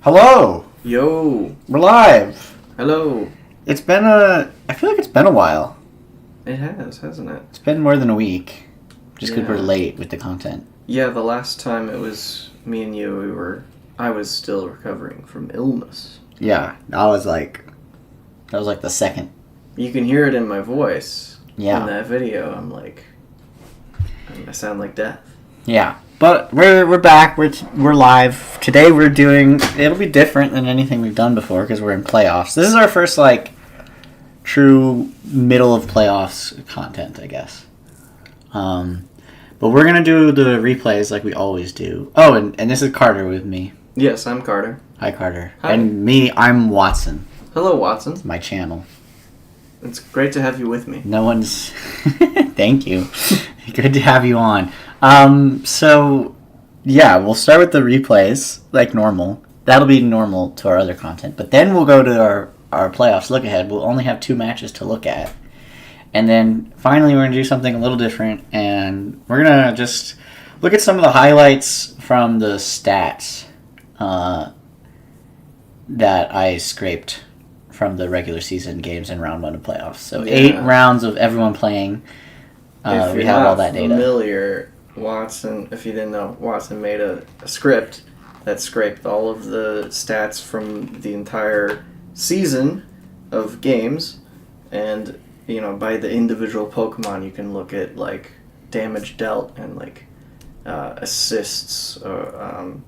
Hello! Yo! We're live! Hello! I feel like it's been a while. It has, hasn't it? It's been more than a week. Just because Yeah. we're late with the content. Yeah, the last time it was me and you, I was still recovering from illness. Yeah, that was like the second. You can hear it in my voice. Yeah. In that video, I sound like death. Yeah. But we're back. We're live. Today it'll be different than anything we've done before because we're in playoffs. This is our first true middle of playoffs content, I guess. But we're gonna do the replays like we always do. Oh, and this is Carter with me. Yes, I'm Carter. Hi, Carter. Hi. And me, I'm Watson. Hello, Watson. It's my channel. It's great to have you with me. No one's... Thank you. Good to have you on. So, yeah, we'll start with the replays, like normal. That'll be normal to our other content. But then we'll go to our playoffs look-ahead. We'll only have 2 matches to look at. And then, finally, we're going to do something a little different. And we're going to just look at some of the highlights from the stats that I scraped from the regular season games in round 1 of playoffs. So, 8 rounds of everyone playing. We have all that data. Familiar, Watson, if you didn't know, Watson made a script that scraped all of the stats from the entire season of games, and by the individual Pokemon you can look at damage dealt and assists or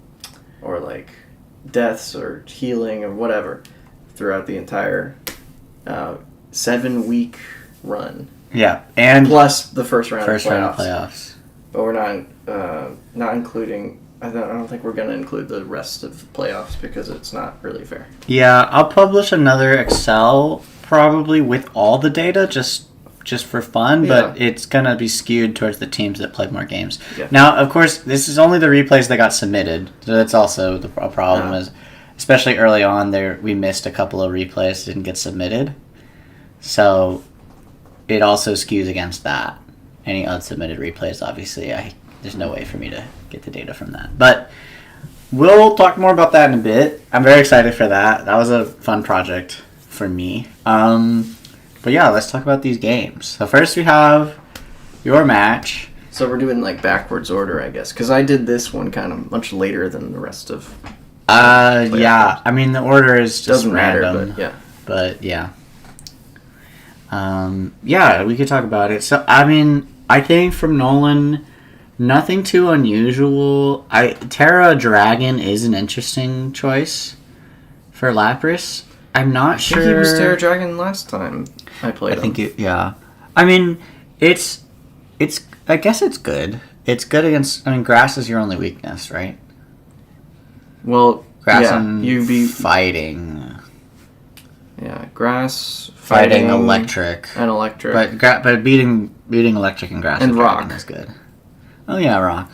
deaths or healing or whatever throughout the entire 7-week run. Yeah, and plus the first round of playoffs. But we're not including. I don't think we're going to include the rest of the playoffs because it's not really fair. Yeah, I'll publish another Excel probably with all the data just for fun, but it's going to be skewed towards the teams that played more games. Yeah. Now, of course, this is only the replays that got submitted, so that's also a problem. Is especially early on there, we missed a couple of replays that didn't get submitted, so it also skews against that. Any unsubmitted replays, obviously, there's no way for me to get the data from that. But we'll talk more about that in a bit. I'm very excited for that. That was a fun project for me. But yeah, let's talk about these games. So first we have your match. So we're doing backwards order, I guess, because I did this one kind of much later than the rest of. Yeah. I mean, the order is just doesn't random. matter, But yeah. Yeah, we could talk about it. So I mean, I think from Nolan, nothing too unusual. Terra Dragon is an interesting choice for Lapras. I'm not sure. I think he was Terra Dragon last time I played him. I think yeah. I mean, it's. I guess it's good. It's good against. I mean, grass is your only weakness, right? Well, grass and you be fighting. Yeah, grass, fighting electric, and electric. But beating electric and grass and rock is good. Oh yeah, rock.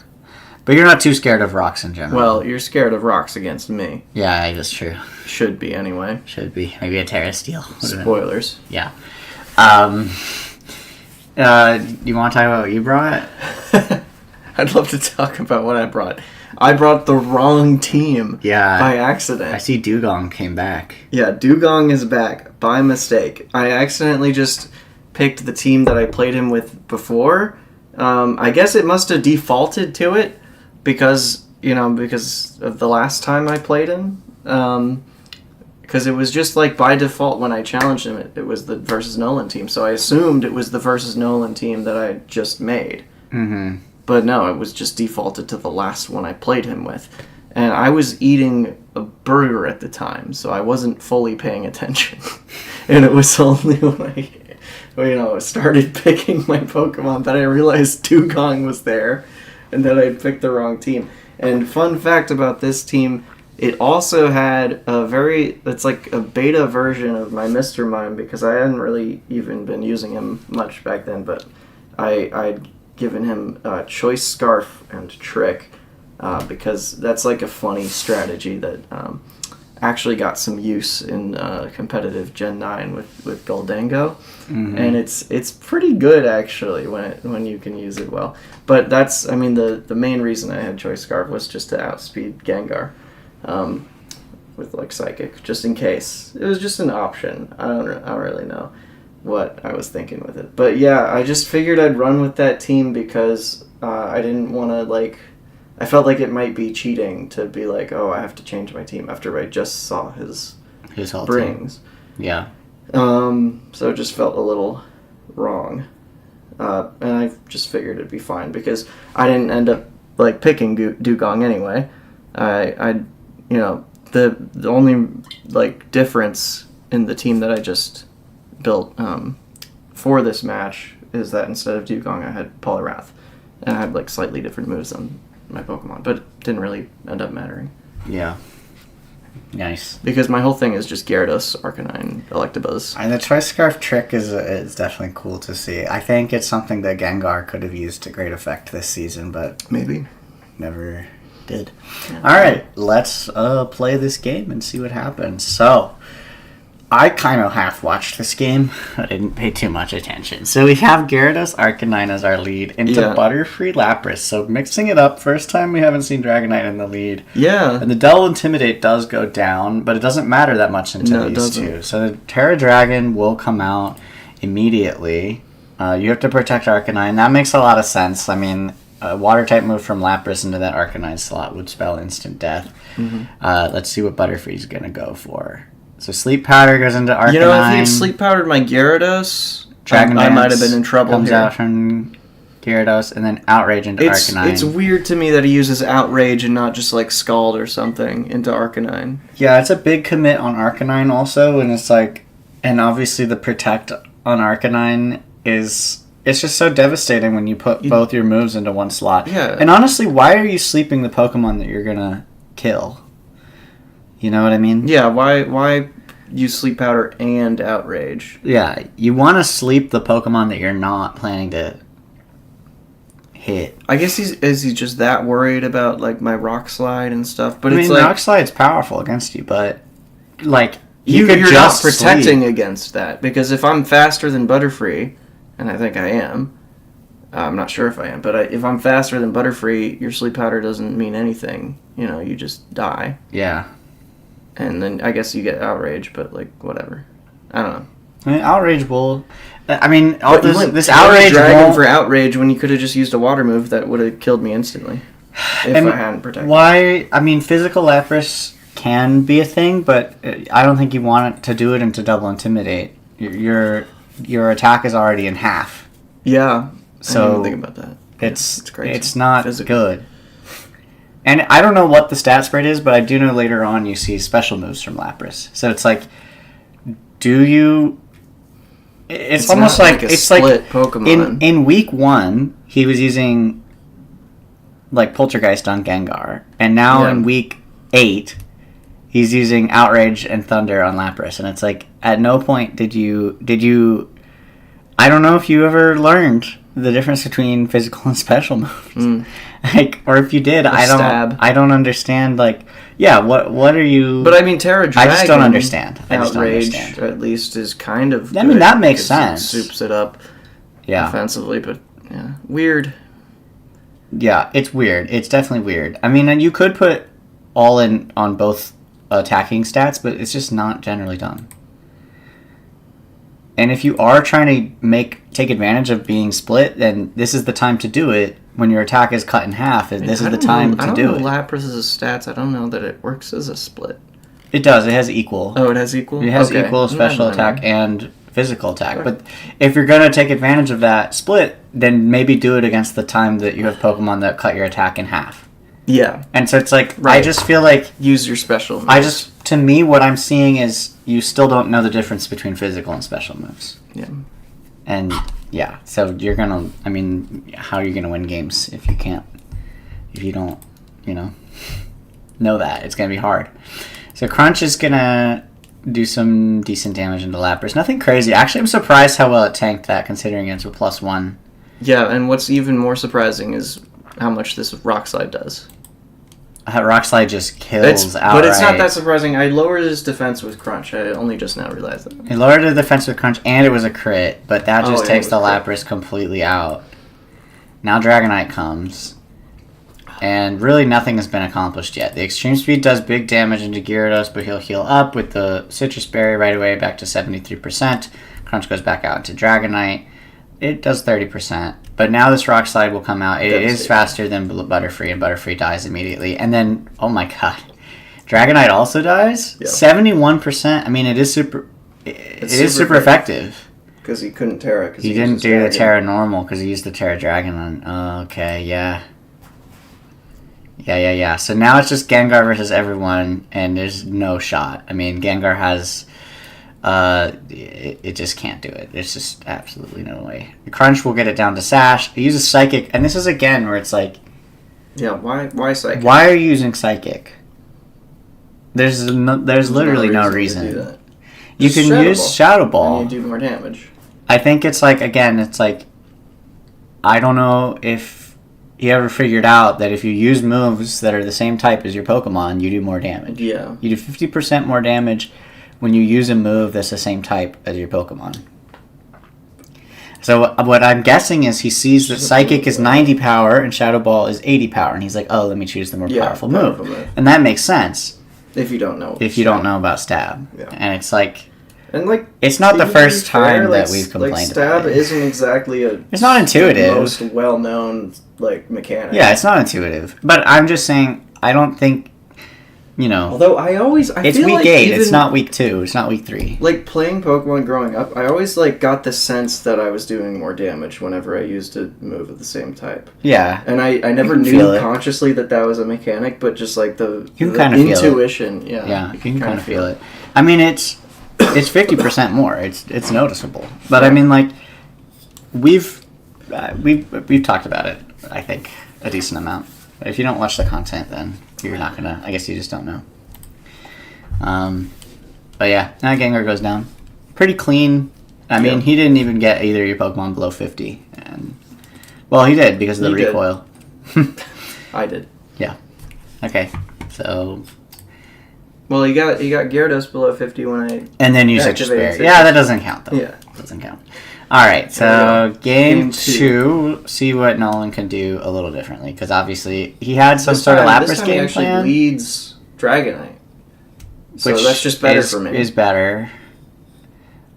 But you're not too scared of rocks in general. Well, you're scared of rocks against me. Yeah, that's true. Should be anyway. Should be. Maybe a Terra Steel. Spoilers. Yeah. You want to talk about what you brought? I'd love to talk about what I brought. I brought the wrong team by accident. I see Dugong came back. Yeah, Dugong is back by mistake. I accidentally just picked the team that I played him with before. I guess it must have defaulted to it because of the last time I played him. Because it was just by default when I challenged him, it was the versus Nolan team. So I assumed it was the versus Nolan team that I just made. Mm-hmm. But no, it was just defaulted to the last one I played him with. And I was eating a burger at the time, so I wasn't fully paying attention. And it was only when I started picking my Pokemon that I realized Dugong was there and that I picked the wrong team. And fun fact about this team, it also had it's like a beta version of my Mr. Mime because I hadn't really even been using him much back then, but I'd given him Choice Scarf and Trick because that's a funny strategy that actually got some use in competitive Gen 9 with Goldango. Mm-hmm. And it's pretty good actually when you can use it well. But that's the main reason I had Choice Scarf was just to outspeed Gengar. with like Psychic, just in case. It was just an option. I don't really know what I was thinking with it. But yeah, I just figured I'd run with that team because I didn't want to like... I felt like it might be cheating to be like, oh, I have to change my team after I just saw his whole brings. Team. Yeah. So it just felt a little wrong. And I just figured it'd be fine because I didn't end up like picking Dugong anyway. The only like difference in the team that I just built for this match is that instead of Dugong I had Poliwrath, and I had like slightly different moves on my Pokemon, but it didn't really end up mattering. Yeah. Nice. Because my whole thing is just Gyarados, Arcanine, Electabuzz. And the Choice Scarf trick is definitely cool to see. I think it's something that Gengar could have used to great effect this season, but maybe never did. Yeah. All right, let's play this game and see what happens. So, I kind of half watched this game. I didn't pay too much attention. So we have Gyarados, Arcanine as our lead into Butterfree, Lapras. So mixing it up. First time we haven't seen Dragonite in the lead. Yeah. And the Double Intimidate does go down, but it doesn't matter that much into these two. So the Terra Dragon will come out immediately. You have to protect Arcanine. That makes a lot of sense. I mean, a Water-type move from Lapras into that Arcanine slot would spell instant death. Mm-hmm. Let's see what Butterfree's going to go for. So Sleep Powder goes into Arcanine. You know, if he had Sleep Powdered my Gyarados, I might have been in trouble comes here. Out from Gyarados, and then Outrage into Arcanine. It's weird to me that he uses Outrage and not just like Scald or something into Arcanine. Yeah, it's a big commit on Arcanine also, and it's like, and obviously the Protect on Arcanine is, it's just so devastating when you put both your moves into one slot. Yeah. And honestly, why are you sleeping the Pokemon that you're gonna kill? You know what I mean? Yeah, why use Sleep Powder and Outrage? Yeah, you want to sleep the Pokemon that you're not planning to hit. I guess is he just that worried about like my Rock Slide and stuff? But I it's mean, like Rock Slide's powerful agast you, but like you're not protecting against that, because if I'm faster than Butterfree, and I think I am, I'm not sure if I am, but if I'm faster than Butterfree, your Sleep Powder doesn't mean anything. You know, you just die. Yeah. And then I guess you get Outrage, but like whatever. I don't know. I mean, Outrage will. I mean, this Outrage Dragon for Outrage when you could have just used a Water move that would have killed me instantly if I hadn't protected. Why? I mean, physical Lapras can be a thing, but I don't think you want to do it into Double Intimidate. Your attack is already in half. Yeah. So I didn't think about that. It's crazy. It's not good. And I don't know what the stat spread is, but I do know later on you see special moves from Lapras. So it's like, do you... It's almost like a it's split Pokemon. In week 1, he was using like Poltergeist on Gengar. And now in week 8, he's using Outrage and Thunder on Lapras. And it's like, at no point did you... I don't know if you ever learned the difference between physical and special moves. Like, or if you did, I don't understand. Like, yeah, what are you? But I mean, Terra Dragon. I just don't understand. Outrage, at least, is kind of. I mean, that makes sense. It soups it up. Yeah. Offensively, but yeah, weird. Yeah, it's weird. It's definitely weird. I mean, and you could put all in on both attacking stats, but it's just not generally done. And if you are trying to take advantage of being split, then this is the time to do it. When your attack is cut in half, this is the time to do it. I don't know Lapras' stats. I don't know that it works as a split. It does. It has equal. Oh, it has equal? It has equal special attack and physical attack. Right. But if you're going to take advantage of that split, then maybe do it against the time that you have Pokemon that cut your attack in half. Yeah. And so it's like, I just feel like... Use your special moves. To me, what I'm seeing is you still don't know the difference between physical and special moves. Yeah. And... yeah, so you're gonna... I mean, how are you gonna win games if you can't... if you don't, know that? It's gonna be hard. So Crunch is gonna do some decent damage into Lapras. Nothing crazy. Actually, I'm surprised how well it tanked that, considering it's a +1. Yeah, and what's even more surprising is how much this Rock Slide does. Rock Slide just kills outright. But it's not that surprising. I lowered his defense with Crunch. I only just now realized that. He lowered the defense with Crunch, and it was a crit, but that just takes the Lapras completely out. Now Dragonite comes. And really nothing has been accomplished yet. The extreme speed does big damage into Gyarados, but he'll heal up with the Citrus Berry right away back to 73%. Crunch goes back out into Dragonite. It does 30%. But now this Rock Slide will come out. It is faster than Butterfree, and Butterfree dies immediately. And then, oh my god. Dragonite also dies? Yeah. 71%. I mean, it is super... It is super effective. Because he couldn't Terra. He didn't do the Terra Normal because he used the Terra Dragon on... Oh, okay, yeah. Yeah. So now it's just Gengar versus everyone, and there's no shot. I mean, Gengar has... It just can't do it. There's just absolutely no way. Crunch will get it down to Sash. He uses Psychic, and this is again where it's like... Yeah, why Psychic? Why are you using Psychic? There's literally no reason. To do that. You can use Shadow Ball. And you do more damage. I think it's like, again, it's like... I don't know if you ever figured out that if you use moves that are the same type as your Pokemon, you do more damage. Yeah. You do 50% more damage when you use a move that's the same type as your Pokemon. So what I'm guessing is he sees that Psychic is 90 power and Shadow Ball is 80 power, and he's like, oh, let me choose the more powerful move. And that makes sense. If you don't know. If you don't know about Stab. Yeah. And it's like... And like, it's not the first time that we've complained Stab about it. Isn't exactly a... It's not intuitive. The most well-known, like, mechanic. Yeah, it's not intuitive. But I'm just saying, I don't think... You know, although it's week like 8. It's not week 2. It's not week 3. Like playing Pokemon growing up, I always like got the sense that I was doing more damage whenever I used a move of the same type. Yeah, and I never knew consciously that was a mechanic, but just like the intuition. Feel it. Yeah, you can kind of feel it. I mean, it's 50% more. It's noticeable. But I mean, like we've talked about it. I think a decent amount. But if you don't watch the content, then you're not gonna... I guess you just don't know. But yeah, now Gengar goes down. Pretty clean. I mean, he didn't even get either of your Pokemon below 50. And well, he did because of the recoil. I did. Yeah. Okay. So... Well, you got Gyarados below 50 when I... And then you Citrus Berry. Yeah, that doesn't count, though. Yeah. Doesn't count. Alright, so game 2, see what Nolan can do a little differently. Because obviously, he had some sort of Lapras game plan. He leads Dragonite. So which that's just better for me. Is better.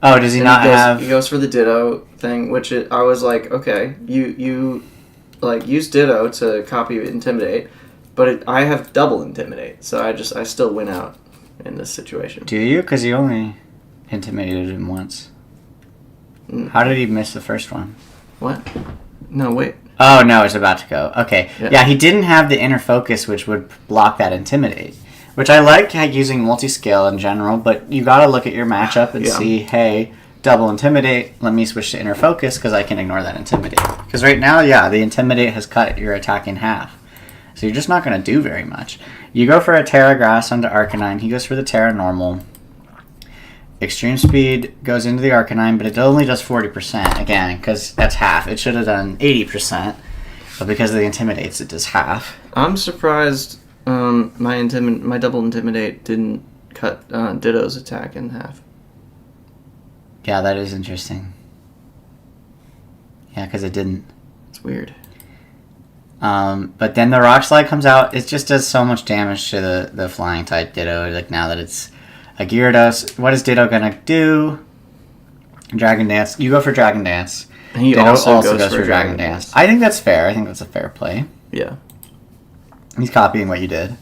Oh, does he not have... He goes for the Ditto thing, which I was like, okay, you like use Ditto to copy Intimidate, but I have double Intimidate, so I still win out in this situation. Do you? Because you only intimidated him once. How did he miss the first one? What? No, wait. Oh, no, it's about to go. Okay. Yeah, he didn't have the inner focus, which would block that Intimidate. Which I like using multi-scale in general, but you gotta look at your matchup and see, hey, double Intimidate, let me switch to inner focus because I can ignore that Intimidate. Because right now, the Intimidate has cut your attack in half. So you're just not gonna do very much. You go for a Terra Grass onto Arcanine, he goes for the Terra Normal. Extreme Speed goes into the Arcanine, but it only does 40%, again, because that's half. It should have done 80%, but because of the Intimidates, it does half. I'm surprised my double Intimidate didn't cut Ditto's attack in half. Yeah, that is interesting. Yeah, because it didn't. It's weird. But then the Rock Slide comes out. It just does so much damage to the Flying type Ditto, like now that it's... a Gyarados. What is Ditto gonna do? Dragon Dance. You go for Dragon Dance. And he Ditto also goes for Dragon Dance. I think that's fair. I think that's a fair play. Yeah. He's copying what you did.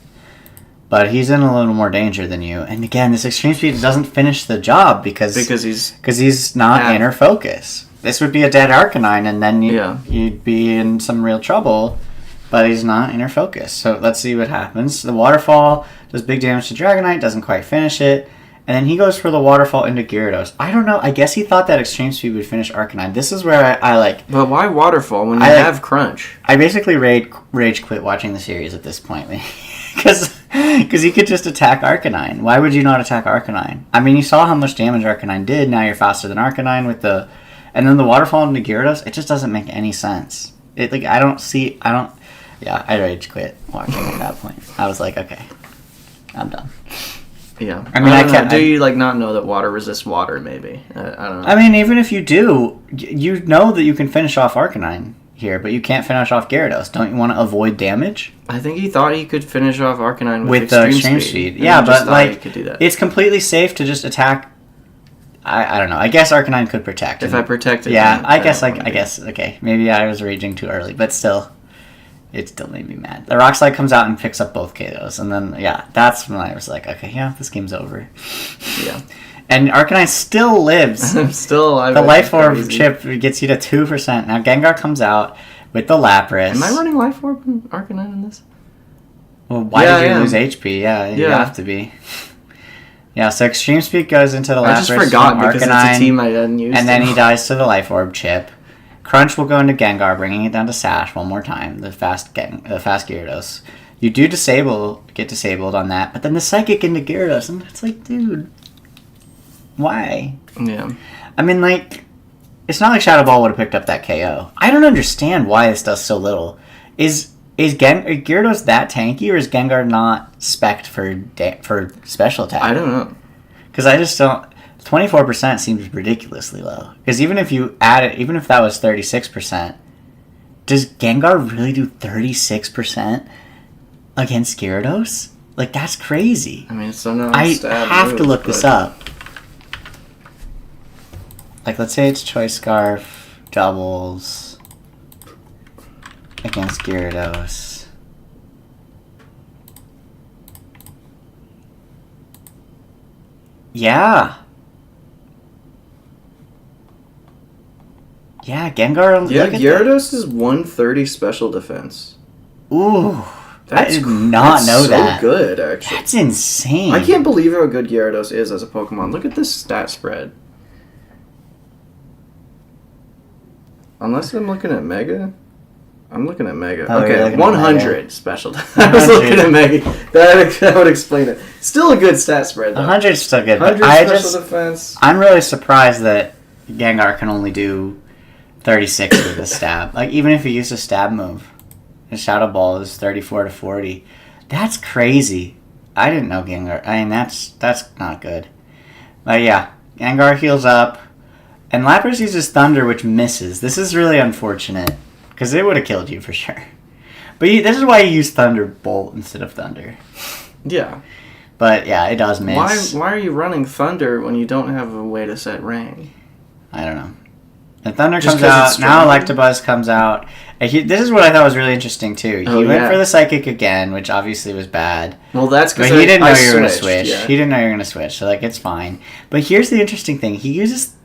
But he's in a little more danger than you. And again, this Extreme Speed doesn't finish the job because he's not inner focus. This would be a dead Arcanine, and then you'd be in some real trouble. But he's not inner focus. So let's see what happens. The Waterfall does big damage to Dragonite, doesn't quite finish it. And then he goes for the Waterfall into Gyarados. I don't know. I guess he thought that Extreme Speed would finish Arcanine. This is where I like... But why Waterfall when you have Crunch? I basically rage quit watching the series at this point. Because he could just attack Arcanine. Why would you not attack Arcanine? I mean, you saw how much damage Arcanine did. Now you're faster than Arcanine with the... And then the Waterfall into Gyarados, it just doesn't make any sense. Yeah, I rage quit watching at that point. I was like, okay, I'm done. Yeah. I mean, do you not know that water resists water? Maybe I don't know. I mean, even if you do, you know that you can finish off Arcanine. here, but you can't finish off Gyarados. Don't you want to avoid damage? I think he thought he could finish off Arcanine with the extreme speed. Yeah, but like could do that. It's completely safe to just attack. I don't know. I guess Arcanine could protect. If I protect it. Yeah, I guess okay. Maybe I was raging too early, but still, it still made me mad. The Rock Slide comes out and picks up both KOs, and then that's when I was like, okay, this game's over. Yeah. And Arcanine still lives. I'm still alive. The Life Orb chip gets you to 2%. Now Gengar comes out with the Lapras. Am I running Life Orb and Arcanine in this? Well, why did you lose HP? Yeah, you have to be. Yeah, so Extreme Speed goes into the Lapras. I just forgot because it's a team I hadn't used. And then he dies to the Life Orb chip. Crunch will go into Gengar, bringing it down to Sash one more time. The fast Gyarados. You do get disabled on that, but then the Psychic into Gyarados, and it's like, dude, why? Yeah. I mean, like, it's not like Shadow Ball would have picked up that KO. I don't understand why this does so little. Is Gyarados that tanky, or is Gengar not spec'd for special attack? I don't know. Because I just don't... 24% seems ridiculously low. Because even if you add it, even if that was 36%, does Gengar really do 36% against Gyarados? Like, that's crazy. I mean, it's so I have to look this up. Like, let's say it's Choice Scarf doubles against Gyarados. Yeah. Yeah, Gengar. Yeah, Gyarados is 130 special defense. Ooh. I did not know that. That's so good, actually. That's insane. I can't believe how good Gyarados is as a Pokemon. Look at this stat spread. Unless I'm looking at Mega. I'm looking at Mega. Oh, okay, 100 special defense. I was looking at Mega. That would explain it. Still a good stat spread, though. 100 is still good, 100 but special defense. I'm really surprised that Gengar can only do 36 with a stab. Like, even if you use a stab move, the Shadow Ball is 34 to 40. That's crazy. I didn't know Gengar. I mean, that's not good. But yeah, Gengar heals up, and Lapras uses Thunder, which misses. This is really unfortunate, because it would have killed you for sure. But this is why you use Thunderbolt instead of Thunder. Yeah. But yeah, it does miss. Why are you running Thunder when you don't have a way to set Rain? I don't know. The Thunder comes out, now Electabuzz comes out. And this is what I thought was really interesting, too. He went for the Psychic again, which obviously was bad. Well, that's because he didn't know you were going to switch. Yeah. He didn't know you were going to switch, so, like, it's fine. But here's the interesting thing. He uses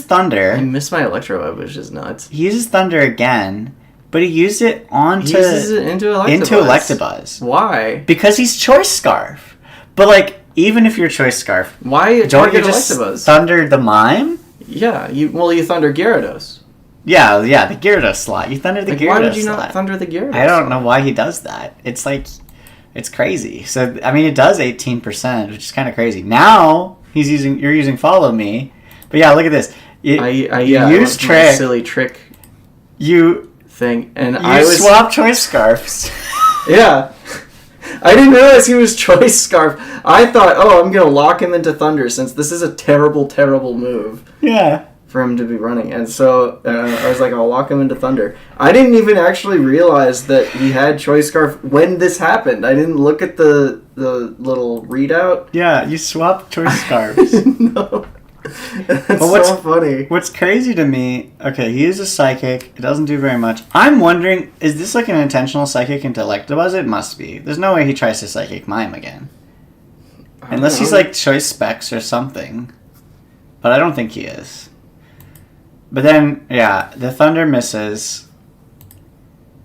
Thunder. I missed my Electro Web, which is nuts. He uses Thunder again, but he used it He uses it into Electabuzz. Why? Because he's Choice Scarf. But, like, even if you're Choice Scarf, why don't you just Electabuzz? Thunder the Mime? Yeah, you Thunder Gyarados. Yeah, the Gyarados slot. You Thunder the Gyarados slot. Why did you not Thunder the Gyarados? I don't know why he does that. It's like, it's crazy. So, I mean, it does 18%, which is kind of crazy. Now, you're using Follow Me. But yeah, look at this. You use Trick. Silly Trick thing. And I swap Choice Scarfs. Yeah. I didn't realize he was Choice Scarf. I thought, I'm going to lock him into Thunder since this is a terrible, terrible move. Yeah. For him to be running. And so I was like, I'll lock him into Thunder. I didn't even actually realize that he had Choice Scarf when this happened. I didn't look at the little readout. Yeah, you swapped Choice Scarfs. No. That's so funny. What's crazy to me, okay, he uses Psychic. It doesn't do very much. I'm wondering, is this like an intentional Psychic into Electabuzz? It must be. There's no way he tries to Psychic Mime again. Unless he's like Choice Specs or something. But I don't think he is. But then, yeah, the Thunder misses.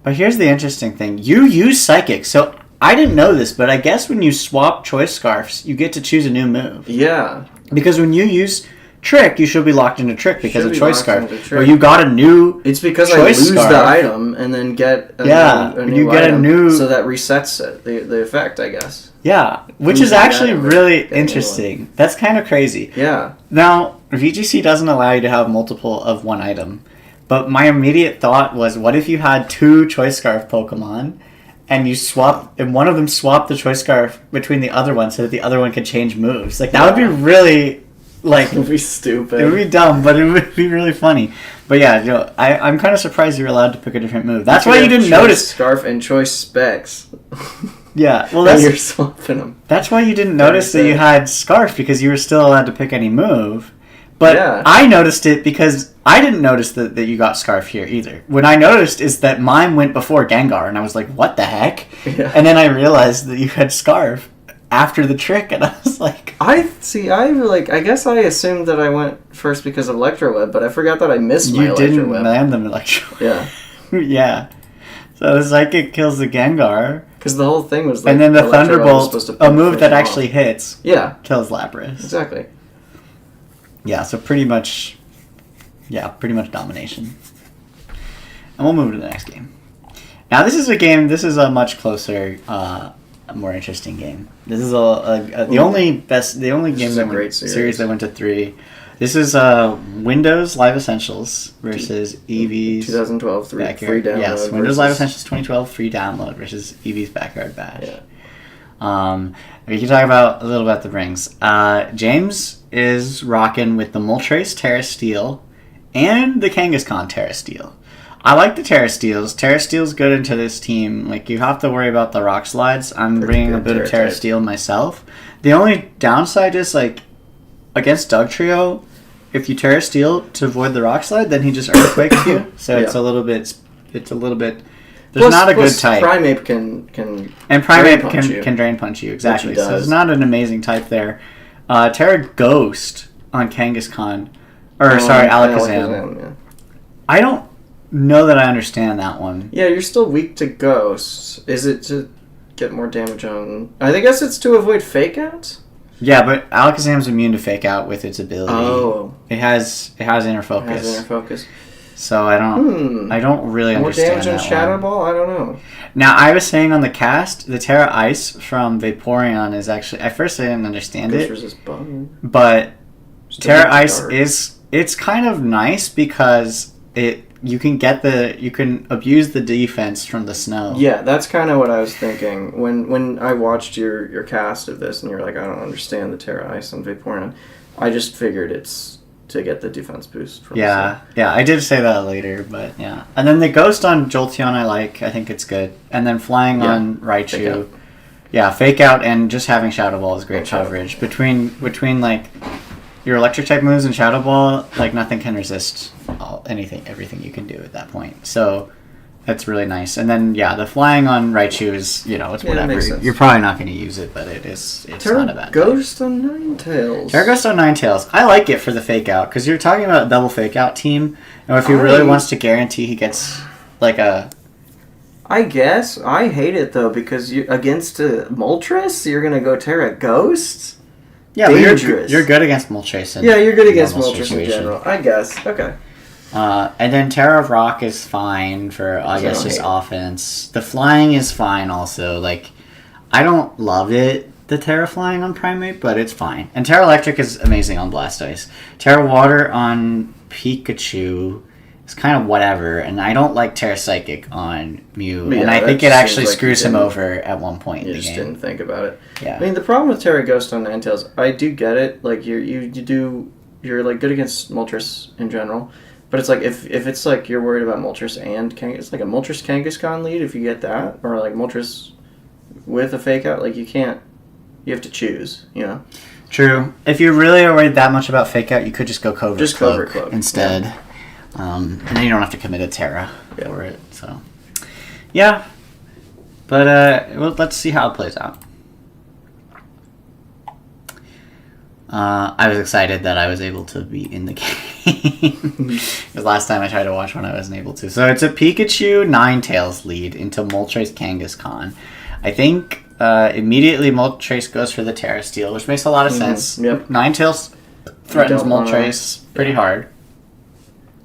But here's the interesting thing. You use Psychic, so I didn't know this, but I guess when you swap Choice Scarfs, you get to choose a new move. Yeah. Because when you use Trick, you should be locked into Trick because of Choice Scarf. Or you got a new It's because I lose the item and then get a new item. So that resets it, the effect, I guess. Yeah, which is actually really interesting. That's kind of crazy. Yeah. Now, VGC doesn't allow you to have multiple of one item. But my immediate thought was, what if you had two Choice Scarf Pokemon and you swap, and one of them swapped the Choice Scarf between the other one so that the other one could change moves? Like, that would be really Like, It would be stupid. it would be dumb, but it would be really funny. But yeah, I'm kind of surprised you're allowed to pick a different move. That's why you didn't notice. Scarf and choice specs. Yeah, well, and you're swapping them. That's why you didn't notice that you had Scarf, because you were still allowed to pick any move. But I noticed it because I didn't notice that you got Scarf here either. What I noticed is that mine went before Gengar, and I was like, what the heck? Yeah. And then I realized that you had Scarf after the trick, and I was like... I guess I assumed that I went first because of Electro Web, but I forgot that I missed my Electro Web. You didn't land them Electro Yeah. Yeah. So the Psychic kills the Gengar. Because the whole thing was like... And then the Thunderbolt, a move that actually hits, kills Lapras. Exactly. Yeah, so pretty much domination. And we'll move to the next game. Now this is a much closer, a more interesting game. This is the only game series that went to 3. This is Windows Live Essentials versus Eevee's 2012 free download. Yes, Windows Live Essentials 2012 free download versus Eevee's Backyard Bash. Yeah. We can talk a little about the rings. James is rocking with the Moltres Terra Steel and the Kangaskhan Terra Steel. I like the Terra Steels. Terra Steel's good into this team. Like, you have to worry about the rock slides. I'm bringing a bit of Terra Steel myself. The only downside is, like, against Dugtrio, if you Terra Steel to avoid the rock slide, then he just Earthquakes you. So it's a little bit... There's not a good type. Primeape can can Drain Punch you, exactly. So it's not an amazing type there. Terra Ghost on Kangaskhan. Alakazam. Yeah. I don't know that I understand that one. Yeah, you're still weak to Ghosts. Is it to get more damage on... I guess it's to avoid Fake Outs? Yeah, but Alakazam's immune to Fake Out with its ability. Oh. It has Inner Focus. So I don't really understand that. More damage on Shadow Ball? I don't know. Now, I was saying on the cast, the Terra Ice from Vaporeon is actually... At first I didn't understand it. But Terra Ice it's kind of nice because you can abuse the defense from the snow. Yeah, that's kind of what I was thinking. When I watched your cast of this and you're like, I don't understand the Terra Ice on Vaporeon, I just figured it's to get the defense boost from Yeah, I did say that later, but yeah. And then the Ghost on Jolteon I think it's good. And then Flying on Raichu. Fake Out and just having Shadow Ball is great coverage. Between like your electric type moves and Shadow Ball, like nothing can resist everything you can do at that point. So that's really nice. And then the Flying on Raichu is, it's whatever. You're probably not going to use it, but it's not a bad Ghost on Ninetales. Terra Ghost on Ninetales. I like it for the Fake Out because you're talking about a double Fake Out team, and if he really wants to guarantee he gets like a... I guess. I hate it though because against Moltres, you're going to go Terra Ghost? Yeah, but you're good against Moltres. You're good against Moltres in general. I guess. Okay. And then Terra Rock is fine for, I guess, just offense. The Flying is fine also. Like, I don't love it, the Terra Flying on Primeape, but it's fine. And Terra Electric is amazing on Blastoise. Terra Water on Pikachu is kind of whatever, and I don't like Terra Psychic on Mew. And I think it actually screws him over at one point in the game. You just didn't think about it. Yeah. I mean, the problem with Terra Ghost on Ninetales, I do get it. Like, you're like good against Moltres in general. But it's like, if it's like you're worried about Moltres and it's like a Moltres Kangaskhan lead if you get that. Or like Moltres with a Fake Out. Like, you have to choose, True. If you really are worried that much about Fake Out, you could just go Covert Cloak instead. Yeah. And then you don't have to commit a Terra for it. So, yeah. But let's see how it plays out. I was excited that I was able to be in the game. Because last time I tried to watch one, I wasn't able to. So it's a Pikachu Ninetales lead into Moltres Kangaskhan. I think immediately Moltres goes for the Terra Steel, which makes a lot of sense. Yep. Ninetales threatens Moltres pretty hard.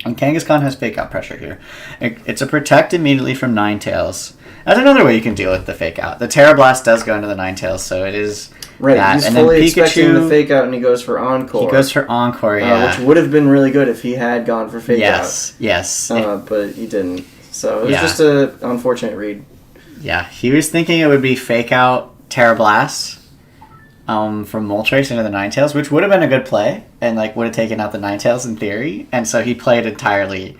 And Kangaskhan has Fake Out pressure here. It's a Protect immediately from Ninetales. That's another way you can deal with the Fake Out. The Terra Blast does go into the Ninetales, so it is... Right, he's and fully expecting the Fake Out, and he goes for Encore. He goes for Encore, which would have been really good if he had gone for Fake Out. Yes. But he didn't. So it was just an unfortunate read. Yeah, he was thinking it would be Fake Out Terra Blast, from Moltres into the Ninetales, which would have been a good play and like would have taken out the Ninetales in theory. And so he played entirely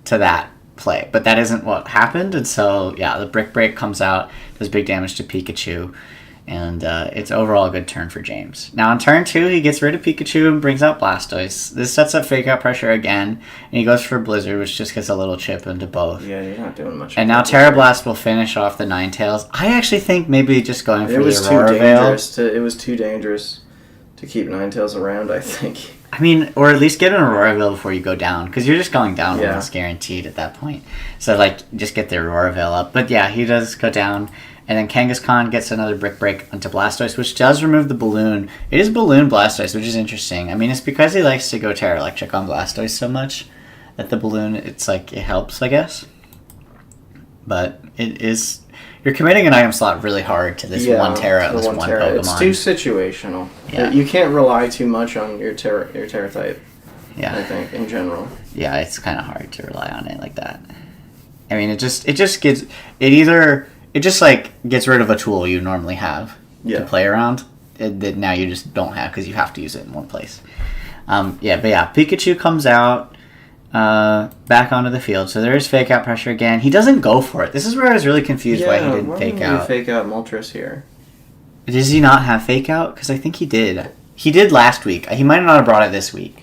to that play, but that isn't what happened. And so yeah, the Brick Break comes out, does big damage to Pikachu, and it's overall a good turn for James. Now on turn 2, he gets rid of Pikachu and brings out Blastoise. This sets up Fake Out Pressure again, and he goes for Blizzard, which just gets a little chip into both. Yeah, you're not doing much. And now Terra Blast will finish off the Ninetales. I actually think maybe just going for the Aurora Veil. It was too dangerous to keep Ninetales around, I think. I mean, or at least get an Aurora Veil before you go down, because you're just going down almost guaranteed at that point. So, like, just get the Aurora Veil up. But yeah, he does go down. And then Kangaskhan gets another Brick Break onto Blastoise, which does remove the Balloon. It is Balloon Blastoise, which is interesting. I mean, it's because he likes to go Terra Electric on Blastoise so much that the Balloon, it's like, it helps, I guess. But it is... You're committing an item slot really hard to this one Terra, this one Pokemon. It's too situational. Yeah. You can't rely too much on your Terra type, yeah. I think, in general. Yeah, it's kind of hard to rely on it like that. I mean, it just gets... It just, like, gets rid of a tool you normally have to play around that now you just don't have because you have to use it in one place. Pikachu comes out back onto the field. So there is Fake Out Pressure again. He doesn't go for it. This is where I was really confused why he didn't Fake Out. You Fake Out Moltres here? Does he not have Fake Out? Because I think he did. He did last week. He might not have brought it this week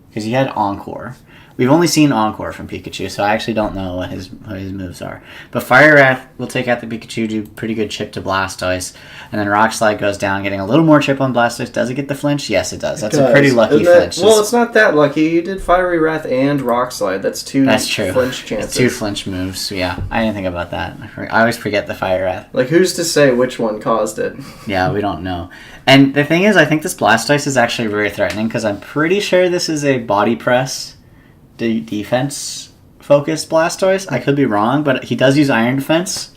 because he had Encore. We've only seen Encore from Pikachu, so I actually don't know what his moves are. But Fire Wrath will take out the Pikachu, do pretty good chip to Blastoise, and then Rock Slide goes down, getting a little more chip on Blastoise. Does it get the flinch? Yes, it does. That's a pretty lucky flinch. Well, it's not that lucky. You did Fiery Wrath and Rock Slide. That's true. Flinch chances. It's 2 flinch moves, so yeah. I didn't think about that. I always forget the Fire Wrath. Like, who's to say which one caused it? Yeah, we don't know. And the thing is, I think this Blastoise is actually very threatening, because I'm pretty sure this is a body press defense focused Blastoise. I could be wrong, but he does use Iron Defense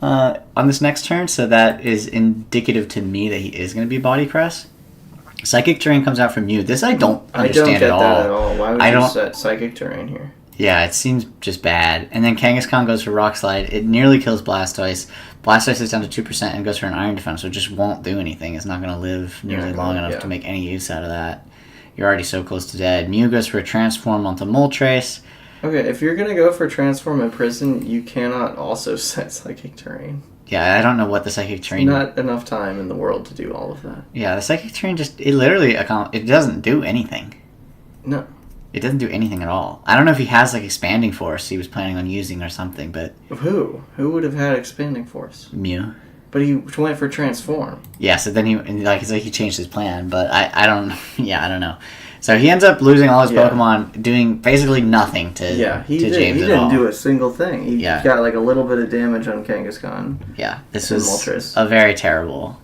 on this next turn, so that is indicative to me that he is going to be body press. Psychic Terrain comes out from Mew. This I don't understand at all. That at all. Why would you set Psychic Terrain here? Yeah, it seems just bad. And then Kangaskhan goes for Rock Slide. It nearly kills Blastoise. Blastoise is down to 2% and goes for an Iron Defense, so it just won't do anything. It's not going to live nearly long enough to make any use out of that. You're already so close to dead. Mew goes for a Transform onto Moltres. Okay, if you're going to go for Transform and Prison, you cannot also set Psychic Terrain. Yeah, I don't know what the Psychic Terrain... Not enough time in the world to do all of that. Yeah, the Psychic Terrain just... It literally... It doesn't do anything. No. It doesn't do anything at all. I don't know if he has, like, Expanding Force he was planning on using or something, but... Who? Who would have had Expanding Force? Mew. But he went for Transform. Yeah, so then he changed his plan, but I don't... Yeah, I don't know. So he ends up losing all his Pokemon, doing basically nothing to James at all. He didn't do a single thing. He got like a little bit of damage on Kangaskhan. Yeah, this was Moltres. A very terrible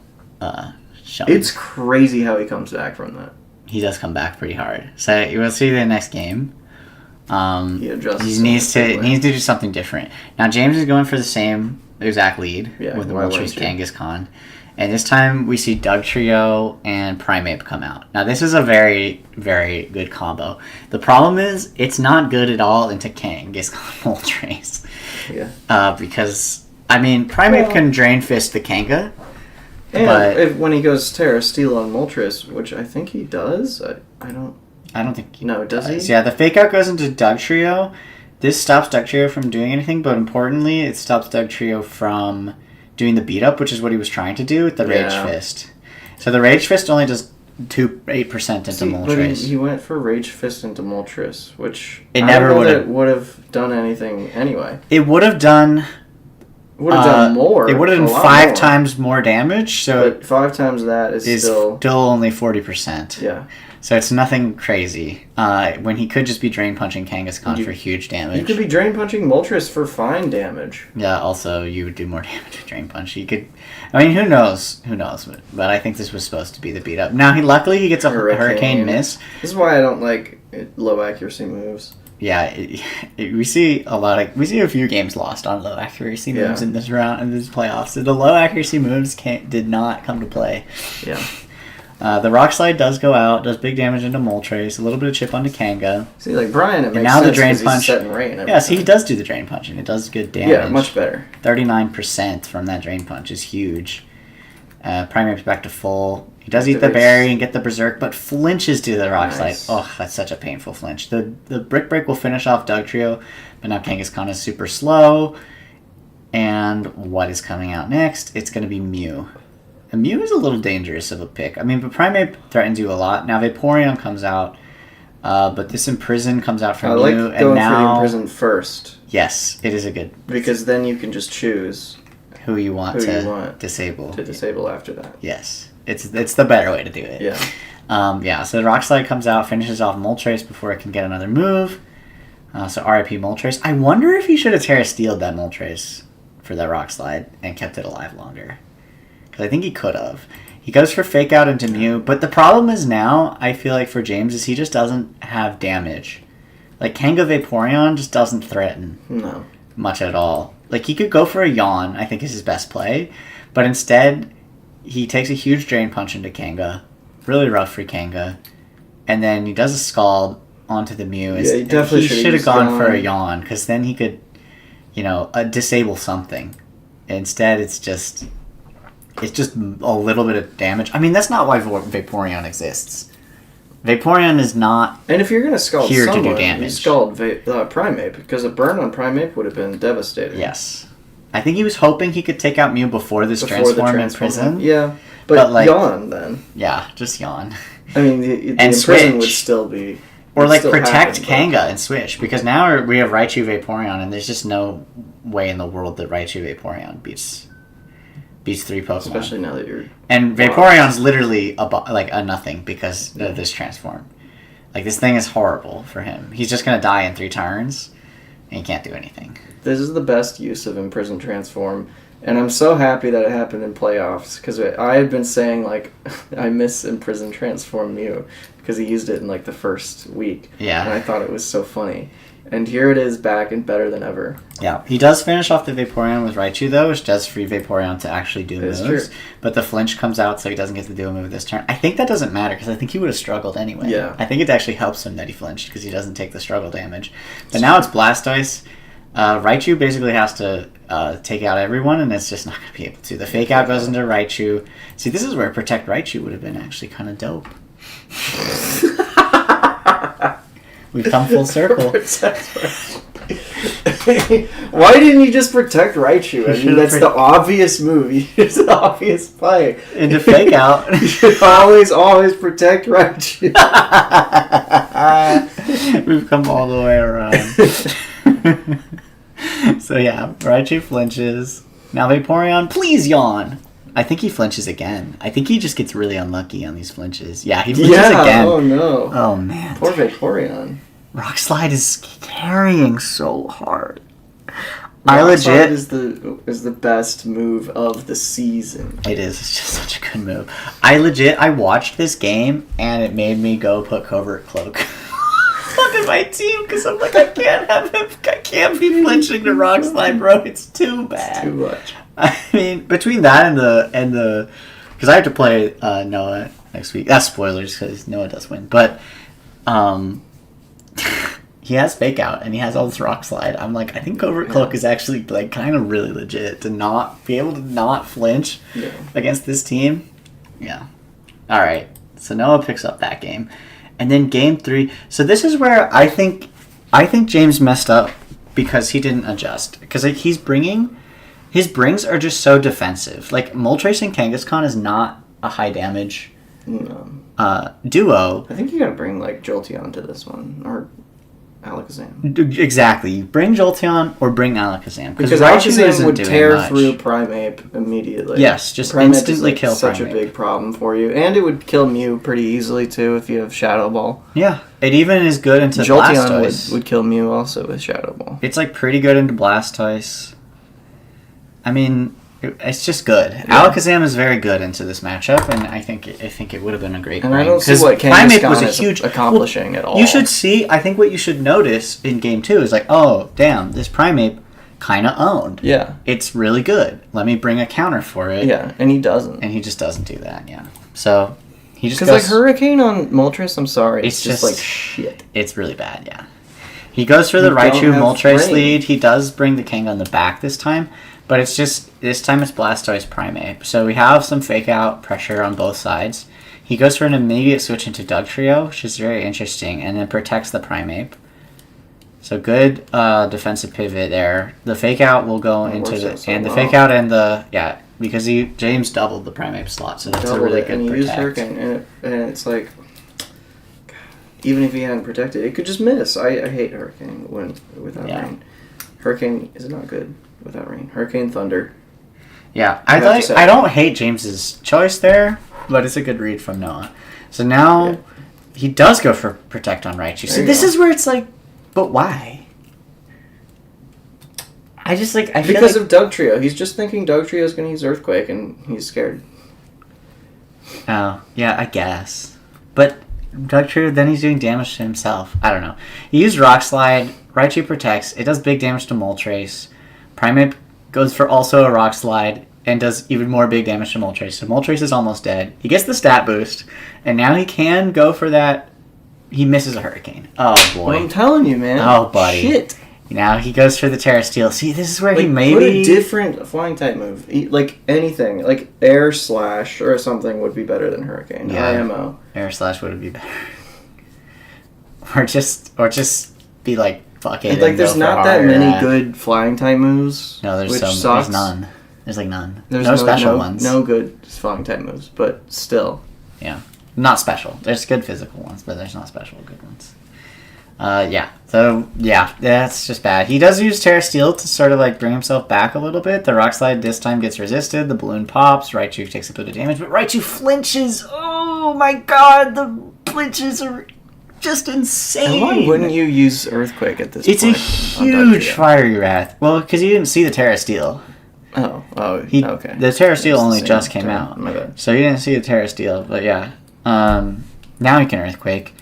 show. It's crazy how he comes back from that. He does come back pretty hard. So we'll see the next game. He needs to do something different. Now James is going for the same exact lead with the Moltres Kangaskhan. And this time we see Dugtrio and Primeape come out. Now this is a very, very good combo. The problem is it's not good at all into Kangaskhan Moltres. Yeah. Because, I mean, Primeape can Drain Fist the Kanga. And when he goes Terra Steel on Moltres, which I think he does, I don't think he does he? Yeah, the Fake Out goes into Dugtrio. This stops Dugtrio from doing anything, but importantly, it stops Dugtrio from doing the beat up, which is what he was trying to do with the Rage Fist. So the Rage Fist only does 8% into Moltres. But he went for Rage Fist into Moltres, which it never would have done anything anyway. It would have done... Would have done more. It would have done 5 times more damage. So but 5 times that is still only 40%. Yeah. So it's nothing crazy. When he could just be Drain Punching Kangaskhan for huge damage. You could be Drain Punching Moltres for fine damage. Yeah, also you would do more damage with Drain Punch. You could... I mean, who knows? But I think this was supposed to be the beat up. Now, luckily he gets a Hurricane Miss. This is why I don't like low accuracy moves. Yeah, we see a few games lost on low accuracy moves in this round, in this playoffs. So the low accuracy moves did not come to play. Yeah. The Rock Slide does go out, does big damage into Moltres, a little bit of chip onto Kanga. See, like Brian, it makes now sense the Drain Punch. He's setting rain. Yeah, see, he does do the Drain Punch, and it does good damage. Yeah, much better. 39% from that Drain Punch is huge. Primape's back to full. He does eat the berry and get the berserk, but flinches to the rock slide. Oh, that's such a painful flinch. The brick break will finish off Dugtrio, but now Kangaskhan is super slow. And what is coming out next? It's going to be Mew. And Mew is a little dangerous of a pick. I mean, but Primeape threatens you a lot. Now Vaporeon comes out, but this Imprison comes out from Mew. I like going for the Imprison first. Yes, it is a good... Because then you can just choose who you want to disable. To disable after that. Yes. It's the better way to do it. Yeah. So the Rock Slide comes out, finishes off Moltres before it can get another move. So RIP Moltres. I wonder if he should have Terra Steeled that Moltres for that Rock Slide and kept it alive longer. Because I think he could have. He goes for Fake Out into Mew, but the problem is now, I feel like for James, is he just doesn't have damage. Like, Kanga Vaporeon just doesn't threaten much at all. Like, he could go for a Yawn, I think is his best play, but instead... He takes a huge Drain Punch into Kanga. Really rough for Kanga. And then he does a Scald onto the Mew. Yeah, he definitely should have gone for a Yawn, because then he could, disable something. Instead, it's just a little bit of damage. I mean, that's not why Vaporeon exists. Vaporeon is not and if you're going to Scald here someone, to do damage. You Scald Primeape, because a burn on Primeape would have been devastating. Yes. I think he was hoping he could take out Mew before this transform in Prison. Yeah, but like, Yawn then. Yeah, just Yawn. I mean, the Prison would still be... Or like protect Kanga and switch, because now we have Raichu Vaporeon, and there's just no way in the world that Raichu Vaporeon beats 3 Pokemon. Especially now that you're... And Vaporeon's literally a nothing because of this transform. Like, this thing is horrible for him. He's just going to die in 3 turns, and he can't do anything. This is the best use of Imprison Transform, and I'm so happy that it happened in playoffs, because I had been saying, like, I miss Imprison Transform Mew, because he used it in, like, the first week. Yeah. And I thought it was so funny. And here it is back and better than ever. Yeah. He does finish off the Vaporeon with Raichu, though, which does free Vaporeon to actually do moves. True. But the flinch comes out, so he doesn't get to do a move this turn. I think that doesn't matter, because I think he would have struggled anyway. Yeah. I think it actually helps him that he flinched, because he doesn't take the struggle damage. But now it's Blastoise. Raichu basically has to take out everyone, and it's just not going to be able to. The Fake Out goes into Raichu. See, this is where Protect Raichu would have been actually kind of dope. We've come full circle. Why didn't you just Protect Raichu? I mean, that's the obvious move. It's the obvious play. Into Fake Out. You should always Protect Raichu. We've come all the way around. So yeah, Raichu flinches. Now Vaporeon, please Yawn. I think he flinches again. I think he just gets really unlucky on these flinches. Yeah, he flinches again. Oh no. Oh man. Poor Vaporeon. Rock Slide is carrying so hard. Rock Slide is the best move of the season. It is. It's just such a good move. I watched this game and it made me go put Covert Cloak on my team, because I'm like, I can't be flinching to Rock Slide, bro. It's too bad. It's too much. I mean, between that and the because I have to play Noah next week. That's spoilers, because Noah does win, but he has Fake Out and he has all this Rock Slide. I'm like, I think Covert Cloak is actually like kind of really legit to not be able to not flinch against this team. Yeah. All right. So Noah picks up that game. And then game 3. So this is where I think James messed up because he didn't adjust. Because like, his brings are just so defensive. Like, Moltres and Kangaskhan is not a high damage duo. I think you gotta bring like Jolteon to this one, or Alakazam. Exactly. You bring Jolteon or bring Alakazam. Because Alakazam would tear through Primeape immediately. Yes, just Primeape instantly is, kill Primeape. Such a big problem for you. And it would kill Mew pretty easily too if you have Shadow Ball. Yeah. It even is good into Jolteon Blastoise. would kill Mew also with Shadow Ball. It's like pretty good into Blastoise. I mean, it's just good. Yeah. Alakazam is very good into this matchup, and I think it would have been a great And bring. I don't see what Kangaskhan is accomplishing at all. You should see, I think what you should notice in Game 2 is like, oh, damn, this Primeape kind of owned. Yeah. It's really good. Let me bring a counter for it. Yeah, and he doesn't. And he just doesn't do that, yeah. So, he just goes... Because, like, Hurricane on Moltres, I'm sorry, it's just like shit. It's really bad, yeah. He goes for the Raichu Moltres lead. He does bring the Kanga on the back this time. But it's just, this time it's Blastoise Primeape. So we have some fake out pressure on both sides. He goes for an immediate switch into Dugtrio, which is very interesting, and then protects the Primeape. So good defensive pivot there. The fake out will go into the fake out and the because James doubled the Primeape slot, so that's a really good protect. And he used Hurricane, and it's like, even if he hadn't protected, it could just miss. I hate Hurricane without rain. Hurricane is not good without rain. Hurricane Thunder. Yeah, I don't hate James's choice there, but it's a good read from Noah. So now he does go for protect on Raichu. So this is where it's like, but why? I feel because of Dugtrio. He's just thinking Dugtrio is going to use Earthquake, and he's scared. Oh, yeah, I guess. But Dugtrio, then he's doing damage to himself. I don't know. He used Rock Slide. Raichu protects. It does big damage to Moltres. Primeape goes for also a Rock Slide and does even more big damage to Moltres. So Moltres is almost dead. He gets the stat boost, and now he can go for that. He misses a Hurricane. Oh, boy. Well, I'm telling you, man. Oh, buddy. Shit. Now he goes for the Terra Steel. See, this is where he maybe... Put a different flying type move. Like anything. Like Air Slash or something would be better than Hurricane. Yeah. IMO. Air Slash would be better. Or just be like, fuck it. Like, there's not that many good flying type moves. No, there's none. There's like none. There's no special ones. No good flying type moves, but still. Yeah. Not special. There's good physical ones, but there's not special good ones. So, that's just bad. He does use Terra Steel to sort of like bring himself back a little bit. The Rock Slide this time gets resisted. The balloon pops. Raichu takes a bit of damage, but Raichu flinches. Oh my god, the flinches are just insane. And why wouldn't you use Earthquake at this point? It's a huge Fiery Wrath. Well, because you didn't see the Terra Steel. Oh, okay. The Terra Steel only just came out. My bad. So you didn't see the Terra Steel, but yeah. Now he can Earthquake.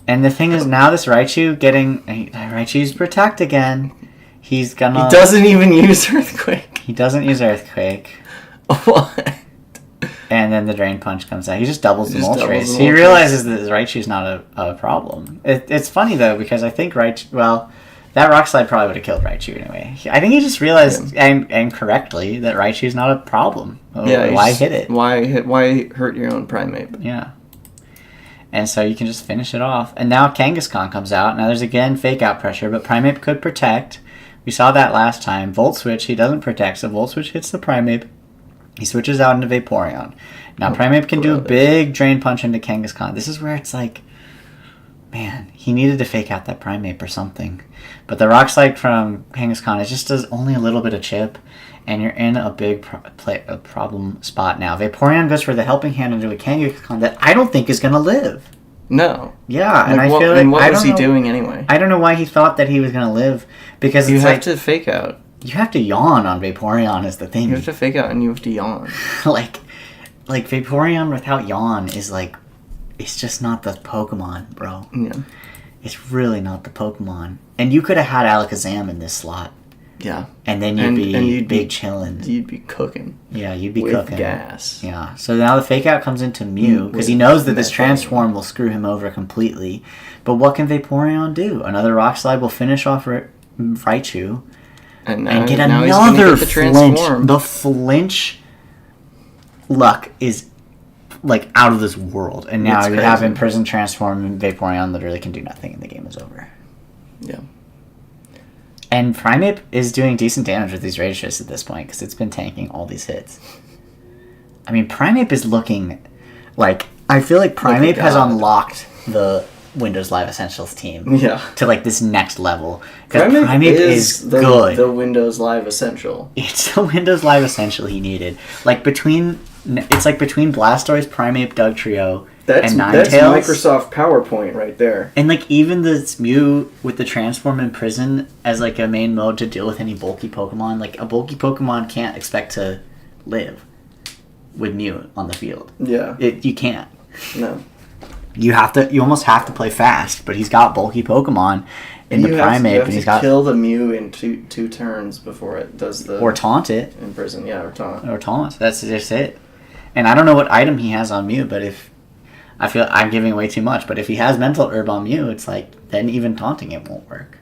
And the thing is, now this Raichu's Protect again. He doesn't even use Earthquake. He doesn't use Earthquake. What? And then the Drain Punch comes out. He just doubles the Moltres. He realizes that Raichu's not a problem. It's funny, though, because I think that Rock Slide probably would have killed Raichu anyway. I think he just realized, and correctly, that Raichu's not a problem. Why hit it? Why hurt your own Primeape? Yeah. And so you can just finish it off. And now Kangaskhan comes out. Now there's again fake out pressure, but Primeape could protect. We saw that last time. Volt Switch, he doesn't protect, so Volt Switch hits the Primeape. He switches out into Vaporeon. Now Primeape can do a big Drain Punch into Kangaskhan. This is where it's like, man, he needed to fake out that Primeape or something. But the Rock Slide from Kangaskhan, it just does only a little bit of chip, and you're in a big problem spot now. Vaporeon goes for the Helping Hand into a Kangaskhan that I don't think is going to live. No. Yeah, and I feel like... And what was he doing anyway? I don't know why he thought that he was going to live, because you have to fake out. You have to yawn on Vaporeon is the thing. You have to fake out and you have to yawn. like Vaporeon without yawn is like... It's just not the Pokemon, bro. Yeah. It's really not the Pokemon. And you could have had Alakazam in this slot. Yeah. And then you'd be chilling. You'd be cooking. Yeah, you'd be with cooking. With gas. Yeah. So now the fake out comes into Mew, because he knows that this Transform will screw him over completely. But what can Vaporeon do? Another Rock Slide will finish off Raichu. And get another flinch. The flinch luck is like out of this world. And now you have Imprison, Transform, and Vaporeon literally can do nothing and the game is over. Yeah. And Primeape is doing decent damage with these Rage Fists at this point because it's been tanking all these hits. I mean, Primeape is looking like... I feel like Primeape has unlocked the Windows Live Essentials team to like this next level. Because Primeape is good. The Windows Live Essential. It's the Windows Live Essential he needed. It's like between Blastoise, Primeape, Dugtrio, and Ninetales. That's Microsoft PowerPoint right there. And like even this Mew with the Transform and Prison as like a main mode to deal with any bulky Pokemon. Like a bulky Pokemon can't expect to live with Mew on the field. Yeah. You can't. No. You almost have to play fast, but he's got bulky Pokemon in the Primeape, and he's got kill the Mew in two turns before it does the or taunt it. Imprison, or taunt. That's just it. And I don't know what item he has on Mew, but if I feel I'm giving away too much, but if he has Mental Herb on Mew, it's like then even taunting it won't work.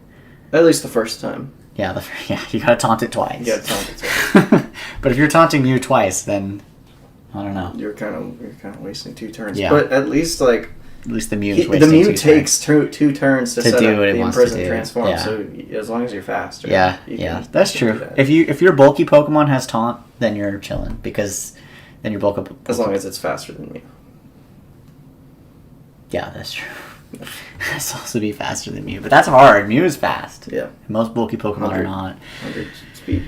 At least the first time. Yeah, you gotta taunt it twice. You gotta taunt it twice. But if you're taunting Mew twice, then I don't know. You're kind of wasting 2 turns. Yeah. But at least like. At least the Mew is wasting the Mew 2 takes turns. two turns to set do up what it the wants to Imprison do. transform. Yeah. So as long as you're faster. Yeah, that's true. That. If your bulky Pokemon has taunt, then you're chilling because then your bulky. As long as it's faster than Mew. Yeah, that's true. It's also be faster than Mew, but that's hard. Mew is fast. Yeah. Most bulky Pokemon are not. 100 speed.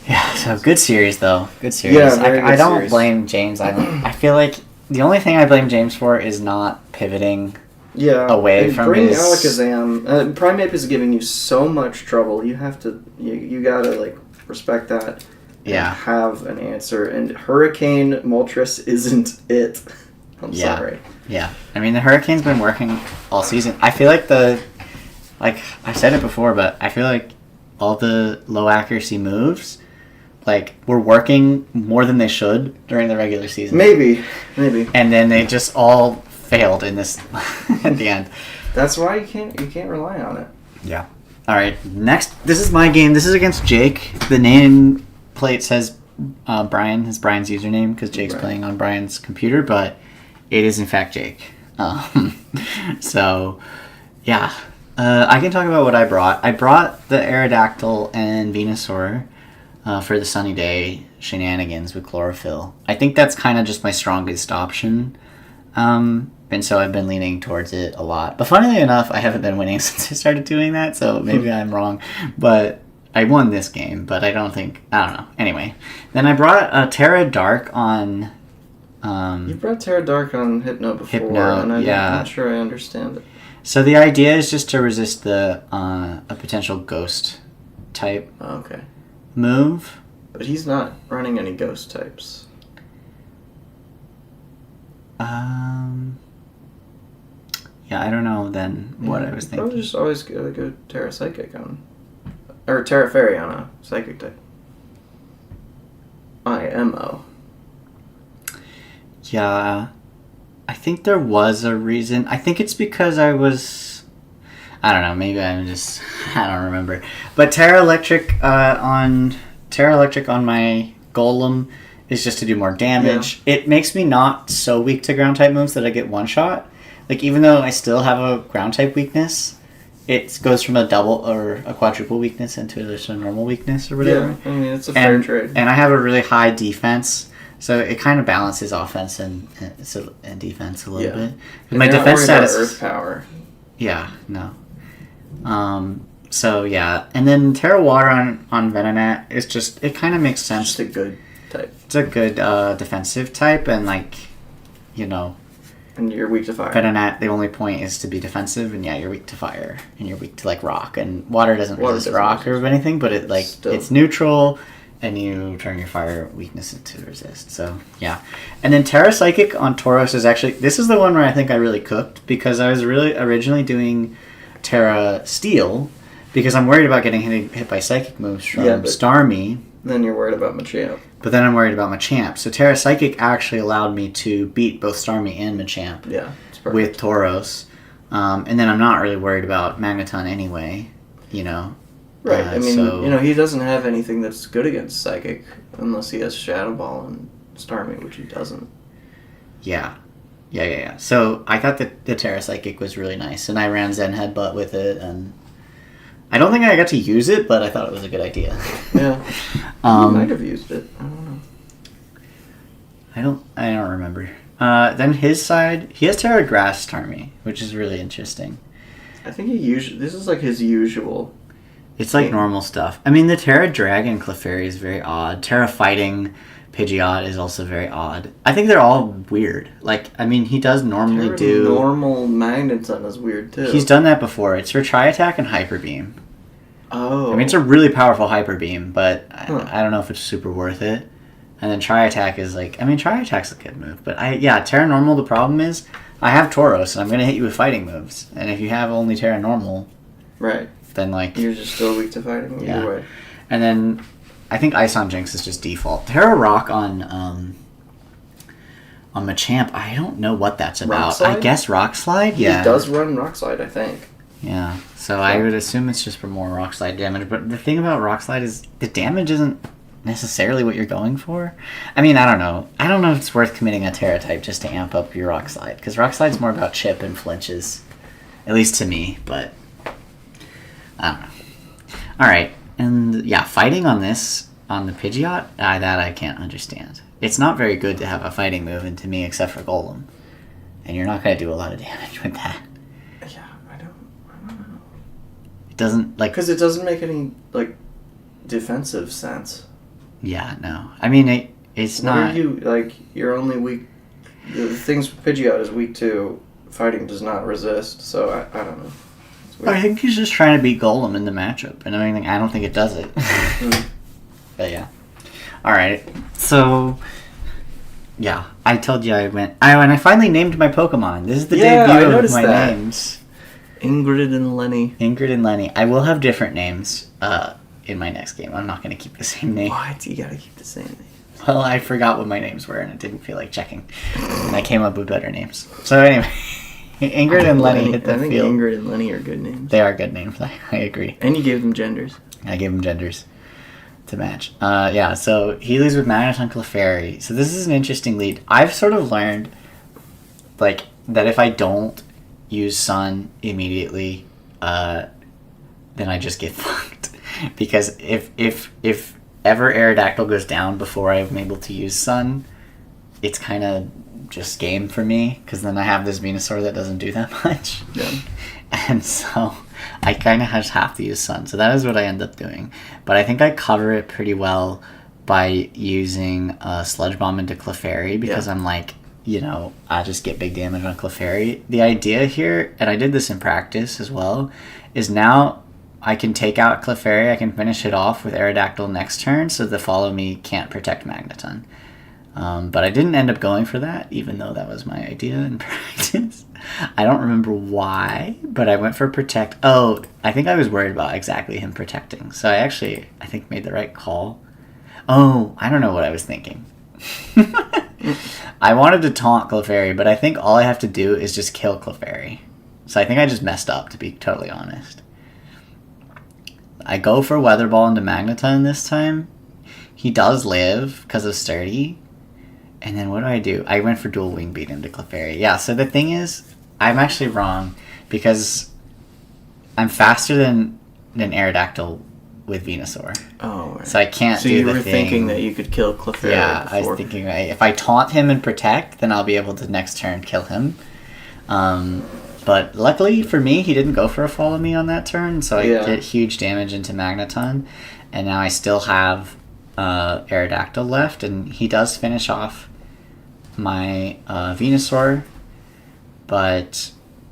Yeah, so good series though. Good series. Yeah, very good I don't series. blame James. I feel like the only thing I blame James for is not pivoting. Yeah. Away and from bring his Alakazam. Primeape is giving you so much trouble. You have to. You gotta like respect that. Yeah. And have an answer. And Hurricane Moltres isn't it. I'm sorry. Yeah. I mean, the Hurricane's been working all season. I feel like I've said it before, but I feel like all the low accuracy moves, like, were working more than they should during the regular season. Maybe. And then they just all failed in this at the end. That's why you can't rely on it. Yeah. All right. Next, this is my game. This is against Jake. The name plate says Brian. Is Brian's username because Jake's playing on Brian's computer, but it is in fact Jake. So, yeah. I can talk about what I brought. I brought the Aerodactyl and Venusaur for the sunny day shenanigans with chlorophyll. I think that's kind of just my strongest option. And so I've been leaning towards it a lot. But funnily enough, I haven't been winning since I started doing that, so maybe I'm wrong. But I won this game, but I don't know. Anyway, then I brought Terra Dark on... You brought Terra Dark on Hypno before, and I'm not sure I understand it. So the idea is just to resist a potential ghost type move. But he's not running any ghost types. Yeah, I don't know then what I was thinking. I would just always go Terra Psychic on... Or Terra Fairy on a Psychic type. IMO. Yeah, I think there was a reason. I think it's because I don't know, maybe I don't remember. But Terra Electric on my Golem is just to do more damage. Yeah. It makes me not so weak to ground type moves that I get one shot. Like, even though I still have a ground type weakness, it goes from a double or a quadruple weakness into just a normal weakness or whatever. Yeah, I mean, it's a fair trade. And I have a really high defense. So it kind of balances offense and defense a little bit. And my defense status Earth Power. Yeah, no. So yeah, and then Terra Water on Venonat is just, it kind of makes sense. Just a good type. It's a good defensive type, and like, you know. And you're weak to fire. Venonat, the only point is to be defensive, and yeah, you're weak to fire, and you're weak to like rock, and water doesn't resist rock or anything, but it like it's neutral. And you turn your fire weakness into resist. So, yeah. And then Terra Psychic on Tauros is actually... This is the one where I think I really cooked. Because I was really originally doing Terra Steel. Because I'm worried about getting hit by Psychic moves from Starmie. Then you're worried about Machamp. But then I'm worried about Machamp. So Terra Psychic actually allowed me to beat both Starmie and Machamp. Yeah, it's perfect. With Tauros. And then I'm not really worried about Magneton anyway. You know. Right, I mean, he doesn't have anything that's good against Psychic unless he has Shadow Ball and Starmie, which he doesn't. Yeah. So I thought that the Terra Psychic was really nice, and I ran Zen Headbutt with it, and I don't think I got to use it, but I thought it was a good idea. Yeah. You might have used it. I don't know. I don't remember. Then his side, he has Terra Grass Starmie, which is really interesting. I think this is like his usual... It's like normal stuff. I mean, the Terra Dragon Clefairy is very odd. Terra Fighting Pidgeot is also very odd. I think they're all weird. Like, I mean, he does normally do... Normal Magneton is weird, too. He's done that before. It's for Tri-Attack and Hyper Beam. Oh. I mean, it's a really powerful Hyper Beam, but I don't know if it's super worth it. And then Tri-Attack is like... I mean, Tri-Attack's a good move. But Terra Normal, the problem is, I have Tauros, and I'm going to hit you with fighting moves. And if you have only Terra Normal... Right. Then like you're just still weak to fighting either way. And then I think Ice on Jinx is just default. Terra Rock on Machamp, I don't know what that's about. I guess Rock Slide. Yeah, he does run Rock Slide, I think. Yeah, so I would assume it's just for more Rock Slide damage, but the thing about Rock Slide is the damage isn't necessarily what you're going for. I mean, I don't know. I don't know if it's worth committing a Terra type just to amp up your Rock Slide, because Rock Slide's more about chip and flinches, at least to me, but I don't know. Alright, and yeah, fighting on this, on the Pidgeot, that I can't understand. It's not very good to have a fighting move into me except for Golem, and you're not going to do a lot of damage with that. Yeah, I don't know. It doesn't, like... Because it doesn't make any, like, defensive sense. Yeah, no. I mean, it's what not... Are you, like, you're only weak... The things Pidgeot is weak to, fighting does not resist, so I don't know. I think he's just trying to beat Golem in the matchup, and I don't think it does it. But yeah. Alright, so... Yeah, I told you and I finally named my Pokemon. This is the debut of my names. Ingrid and Lenny. Ingrid and Lenny. I will have different names in my next game. I'm not going to keep the same name. What? You gotta keep the same name. Well, I forgot what my names were, and I didn't feel like checking. And I came up with better names. So anyway, Ingrid and Lenny hit the field. I think Ingrid and Lenny are good names. They are good names. I agree. And you gave them genders. I gave them genders to match. Yeah, so he leads with Magneton Clefairy. So this is an interesting lead. I've sort of learned, like, that if I don't use Sun immediately, then I just get fucked. Because if ever Aerodactyl goes down before I'm able to use Sun, it's kind of just game for me, because then I have this Venusaur that doesn't do that much. Yeah. And so I kind of just have to use Sun. So that is what I end up doing. But I think I cover it pretty well by using Sludge Bomb into Clefairy, because I'm like, I just get big damage on Clefairy. The idea here, and I did this in practice as well, is now I can take out Clefairy, I can finish it off with Aerodactyl next turn, so the Follow Me can't protect Magneton. But I didn't end up going for that, even though that was my idea in practice. I don't remember why, but I went for Protect. Oh, I think I was worried about exactly him protecting. So I think, made the right call. Oh, I don't know what I was thinking. I wanted to taunt Clefairy, but I think all I have to do is just kill Clefairy. So I think I just messed up, to be totally honest. I go for Weather Ball into Magneton this time. He does live because of Sturdy. And then what do? I went for Dual Wing Beat into Clefairy. Yeah, so the thing is, I'm actually wrong, because I'm faster than Aerodactyl with Venusaur. Oh, right. So I can't do the thing. So you were thinking that you could kill Clefairy Yeah, before. I was thinking, if I taunt him and protect, then I'll be able to next turn kill him. But luckily for me, he didn't go for a Follow Me on that turn, so I get huge damage into Magneton. And now I still have Aerodactyl left, and he does finish off my Venusaur, but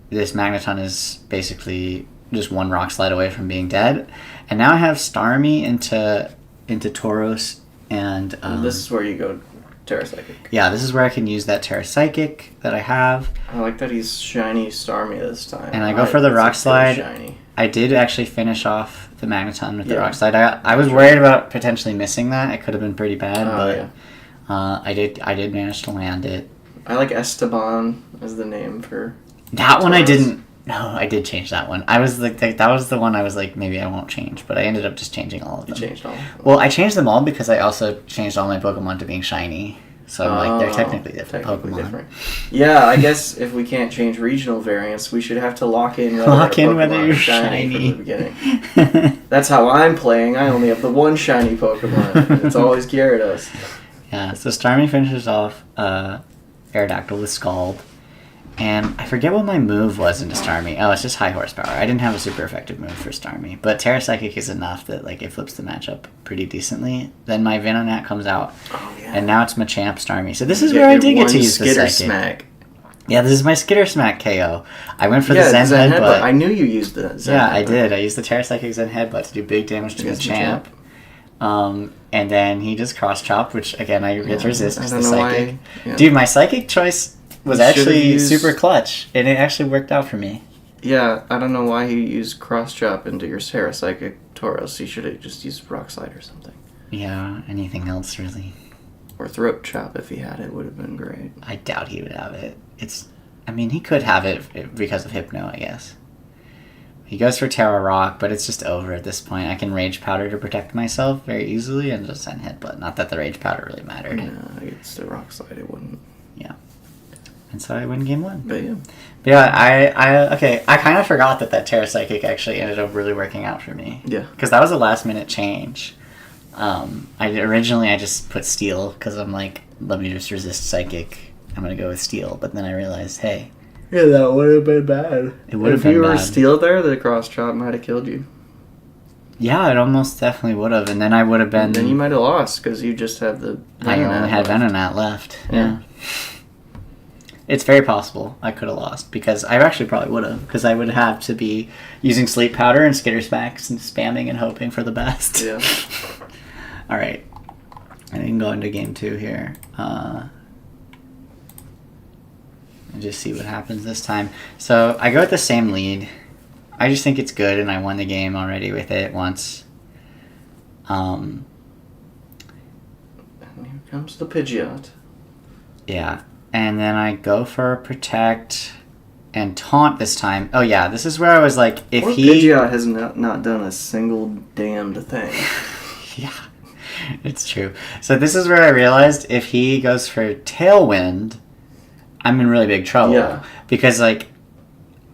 this Magneton is basically just one Rock Slide away from being dead. And now I have Starmie into Tauros, and this is where you go Terra Psychic. Yeah, this is where I can use that Terra Psychic that I have. I like that he's shiny Starmie this time. And I go for the Rock Slide. Shiny. I did actually finish off the Magneton with the Rock Slide. I was worried about potentially missing that. It could have been pretty bad, but I did manage to land it. I like Esteban as the name for that one. I didn't. No, I did change that one. I was like, that was the one I was like, maybe I won't change, but I ended up just changing all of them. You changed all of them? Well, I changed them all because I also changed all my Pokemon to being shiny. So, they're technically different Pokemon. Different. Yeah, I guess if we can't change regional variants, we should have to lock in whether you're shiny. From the beginning. That's how I'm playing. I only have the one shiny Pokemon. It's always Gyarados. Yeah, so Starmie finishes off Aerodactyl with Scald. And I forget what my move was into Starmie. Oh, it's just high horsepower. I didn't have a super effective move for Starmie. But Terra Psychic is enough that it flips the matchup pretty decently. Then my Venonat comes out. Oh, yeah. And now it's Machamp Starmie. So this is where I did get to use the Psychic. Smack. Yeah, this is my Skitter Smack KO. I went for the Zen Headbutt. I knew you used the Zen Headbutt. I did. I used the Terra Psychic Zen Headbutt to do big damage to Machamp. And then he just cross chop, which again I get to resist because the Psychic. Dude, my Psychic choice was actually super clutch, and it actually worked out for me. Yeah, I don't know why he used cross chop into your Terra Psychic Tauros. He should have just used Rock Slide or something. Yeah, anything else really. Or Throat Chop if he had it would have been great. I doubt he would have it. He could have it because of Hypno, I guess. He goes for Terra Rock, but it's just over at this point. I can Rage Powder to protect myself very easily and just send Headbutt. Not that the Rage Powder really mattered. No, against the Rock Slide it wouldn't. Yeah. And so I win game 1. But yeah. But yeah, I kind of forgot that Terra Psychic actually ended up really working out for me. Yeah. Because that was a last minute change. I just put Steel because I'm like, let me just resist Psychic. I'm going to go with Steel. But then I realized, hey. Yeah, that would have been bad. It would have been bad. If you were Steel there, the cross chop might have killed you. Yeah, it almost definitely would have. And then I would have been... And then you might have lost because you just have the... I only had Venonat left. Yeah. It's very possible I could have lost because I actually probably would have because I would have to be using Sleep Powder and Skitter Smacks and spamming and hoping for the best. Yeah. All right. I can go into game 2 here. And just see what happens this time. So I go with the same lead. I just think it's good, and I won the game already with it once. And here comes the Pidgeot. Yeah. And then I go for a Protect and Taunt this time. Oh, yeah. This is where I was like, if Pidgeot has not done a single damned thing. Yeah. It's true. So this is where I realized if he goes for Tailwind, I'm in really big trouble. Yeah. Because, like,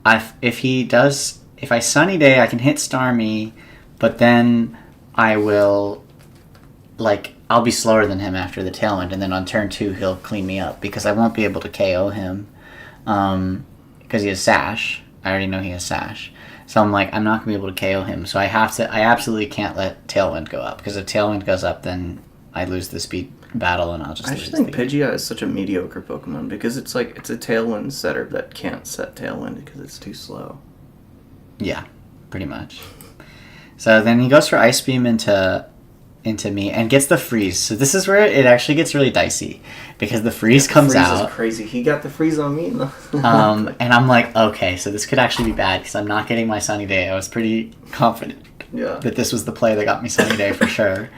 if I Sunny Day, I can hit Starmie, but then I will, like, I'll be slower than him after the Tailwind, and then on turn 2, he'll clean me up, because I won't be able to KO him, because he has Sash. I already know he has Sash. So I'm like, I'm not going to be able to KO him, so I absolutely can't let Tailwind go up, because if Tailwind goes up, then I lose the speed battle, and I'll just lose. I just think Pidgeot is such a mediocre Pokemon, because it's like, it's a Tailwind setter that can't set Tailwind because it's too slow. Yeah, pretty much. So then he goes for Ice Beam into me and gets the Freeze. So this is where it actually gets really dicey, because the Freeze comes Freeze out. Is crazy. He got the Freeze on me. And I'm like, okay, so this could actually be bad because I'm not getting my Sunny Day. I was pretty confident that this was the play that got me Sunny Day for sure.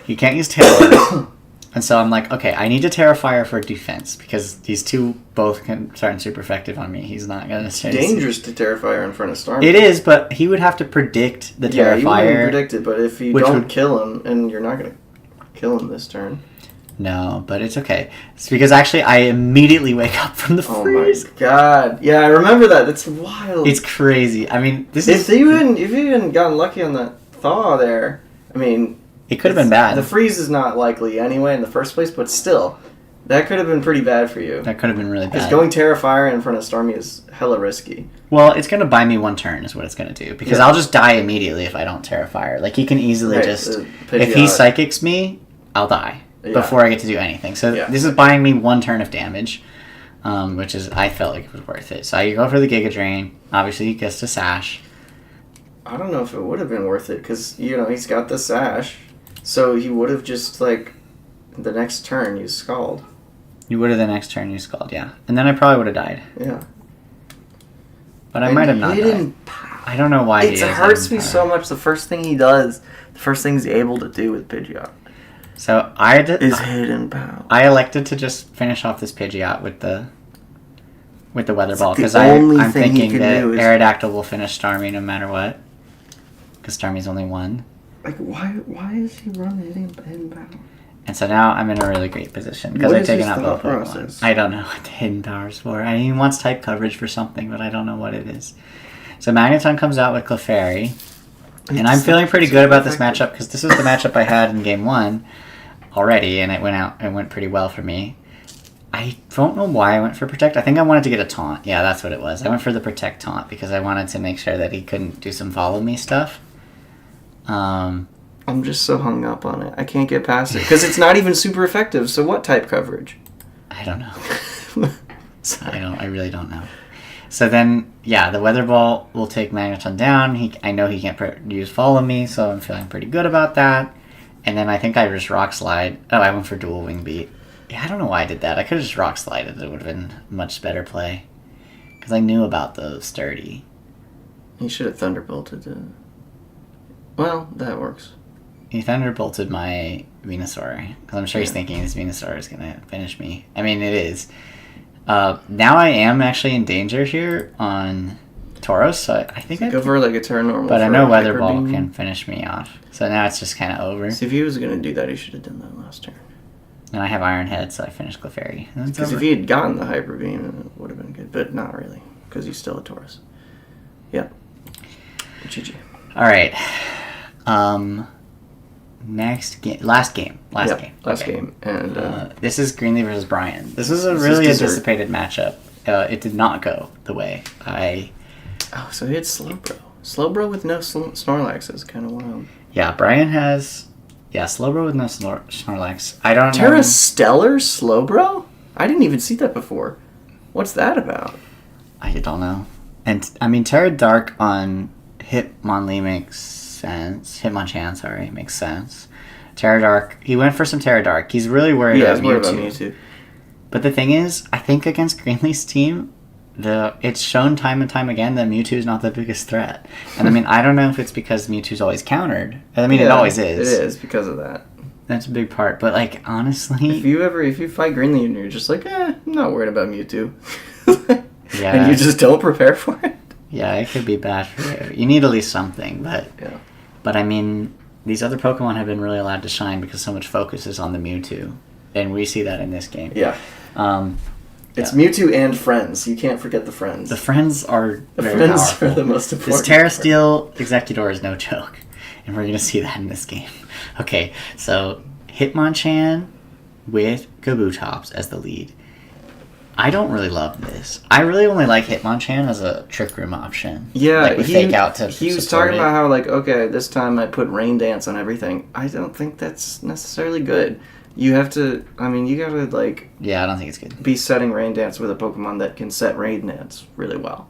You can't use Tailwind. And so I'm like, okay, I need to Terra Fire for defense, because these two both can start super effective on me. He's not going to stay. Dangerous to Terra Fire in front of Starmie. It is, but he would have to predict the Terra Fire. Yeah, you wouldn't predict it, but if you don't kill him, and you're not going to kill him this turn. No, but it's okay. It's because actually I immediately wake up from the freeze. Oh my god. Yeah, I remember that. That's wild. It's crazy. I mean, if you hadn't gotten lucky on that thaw there, I mean... It could have been bad. The freeze is not likely anyway in the first place, but still, that could have been pretty bad for you. That could have been really bad. Because going Terra Fire in front of Starmie is hella risky. Well, it's going to buy me one turn is what it's going to do. Because I'll just die immediately if I don't Terra Fire. Like, he can easily if he Psychics me, I'll die before I get to do anything. So this is buying me one turn of damage, which is, I felt like it was worth it. So I go for the Giga Drain. Obviously, he gets to Sash. I don't know if it would have been worth it, because, he's got the Sash. So he would have just, like, the next turn used Scald. You would have the next turn used Scald, yeah. And then I probably would have died. Yeah. But I might have not died. I don't know why it hurts me so much. The first thing he does, the first thing he's able to do with Pidgeot. So is Hidden Pow. I elected to just finish off this Pidgeot with the Weather Ball, because I'm thinking that Aerodactyl will finish Starmie no matter what. Because Starmie's only one. Like, why is he running Hidden Power? And so now I'm in a really great position, because I've taken out both Pokemon. I don't know what the Hidden Power's for. I mean, he wants type coverage for something, but I don't know what it is. So Magneton comes out with Clefairy, and I'm feeling pretty good about this matchup, because this is the matchup I had in Game 1 already, and it went pretty well for me. I don't know why I went for Protect. I think I wanted to get a Taunt. Yeah, that's what it was. I went for the Protect Taunt, because I wanted to make sure that he couldn't do some Follow Me stuff. I'm just so hung up on it. I can't get past it because it's not even super effective. So what type coverage? I don't know. I really don't know. So then, the Weather Ball will take Magneton down. I know he can't use Follow Me, so I'm feeling pretty good about that. And then I think I just Rock Slide. Oh, I went for Dual Wing Beat. Yeah, I don't know why I did that. I could have just Rock Slided. It would have been a much better play, because I knew about those sturdy. He should have Thunderbolted it. Well, that works. He Thunderbolted my Venusaur, because I'm sure he's thinking this Venusaur is going to finish me. I mean, it is. Now I am actually in danger here on Tauros, so I think I'd go for like a turn normal. But I know Weather Ball can finish me off. So now it's just kind of over. See, if he was going to do that, he should have done that last turn. And I have Iron Head, so I finished Clefairy. Because if he had gotten the Hyper Beam, it would have been good. But not really, because he's still a Tauros. Yeah. GG. All right. Next game. Last game. Last game. And this is Greenlee versus Brian. This was a really anticipated matchup. It did not go the way I... Oh, so he had Slowbro. Slowbro with no Snorlax is kind of wild. Yeah, Brian has... Yeah, Slowbro with no Snorlax. I don't know... Terra Stellar Slowbro? I didn't even see that before. What's that about? I don't know. And, I mean, Terra Dark on Hitmonlee makes sense. Hitmonchan, sorry, makes sense. Terra Dark... He went for some Terra Dark. He's really worried about Mewtwo. But the thing is, I think against Greenlee's team, it's shown time and time again that Mewtwo is not the biggest threat. And I mean, I don't know if it's because Mewtwo's always countered. I mean, it always is. It is because of that. That's a big part. But like, honestly, if you fight Greenlee and you're just like, I'm not worried about Mewtwo, yeah, and you just don't prepare for it. Yeah, it could be bad for you. You need at least something, but I mean, these other Pokemon have been really allowed to shine because so much focus is on the Mewtwo, and we see that in this game. Yeah. It's Mewtwo and friends. You can't forget the friends. The friends are powerful. Are the most important. This Terra Steel Executor is no joke, and we're going to see that in this game. Okay, so Hitmonchan with Kabutops as the lead. I don't really love this. I really only like Hitmonchan as a Trick Room option. Yeah, like with Fake Out to he was talking about how, like, okay, this time I put Rain Dance on everything. I don't think that's necessarily good. You have to, I mean, you gotta, like... Yeah, I don't think it's good. Be setting Rain Dance with a Pokemon that can set Rain Dance really well.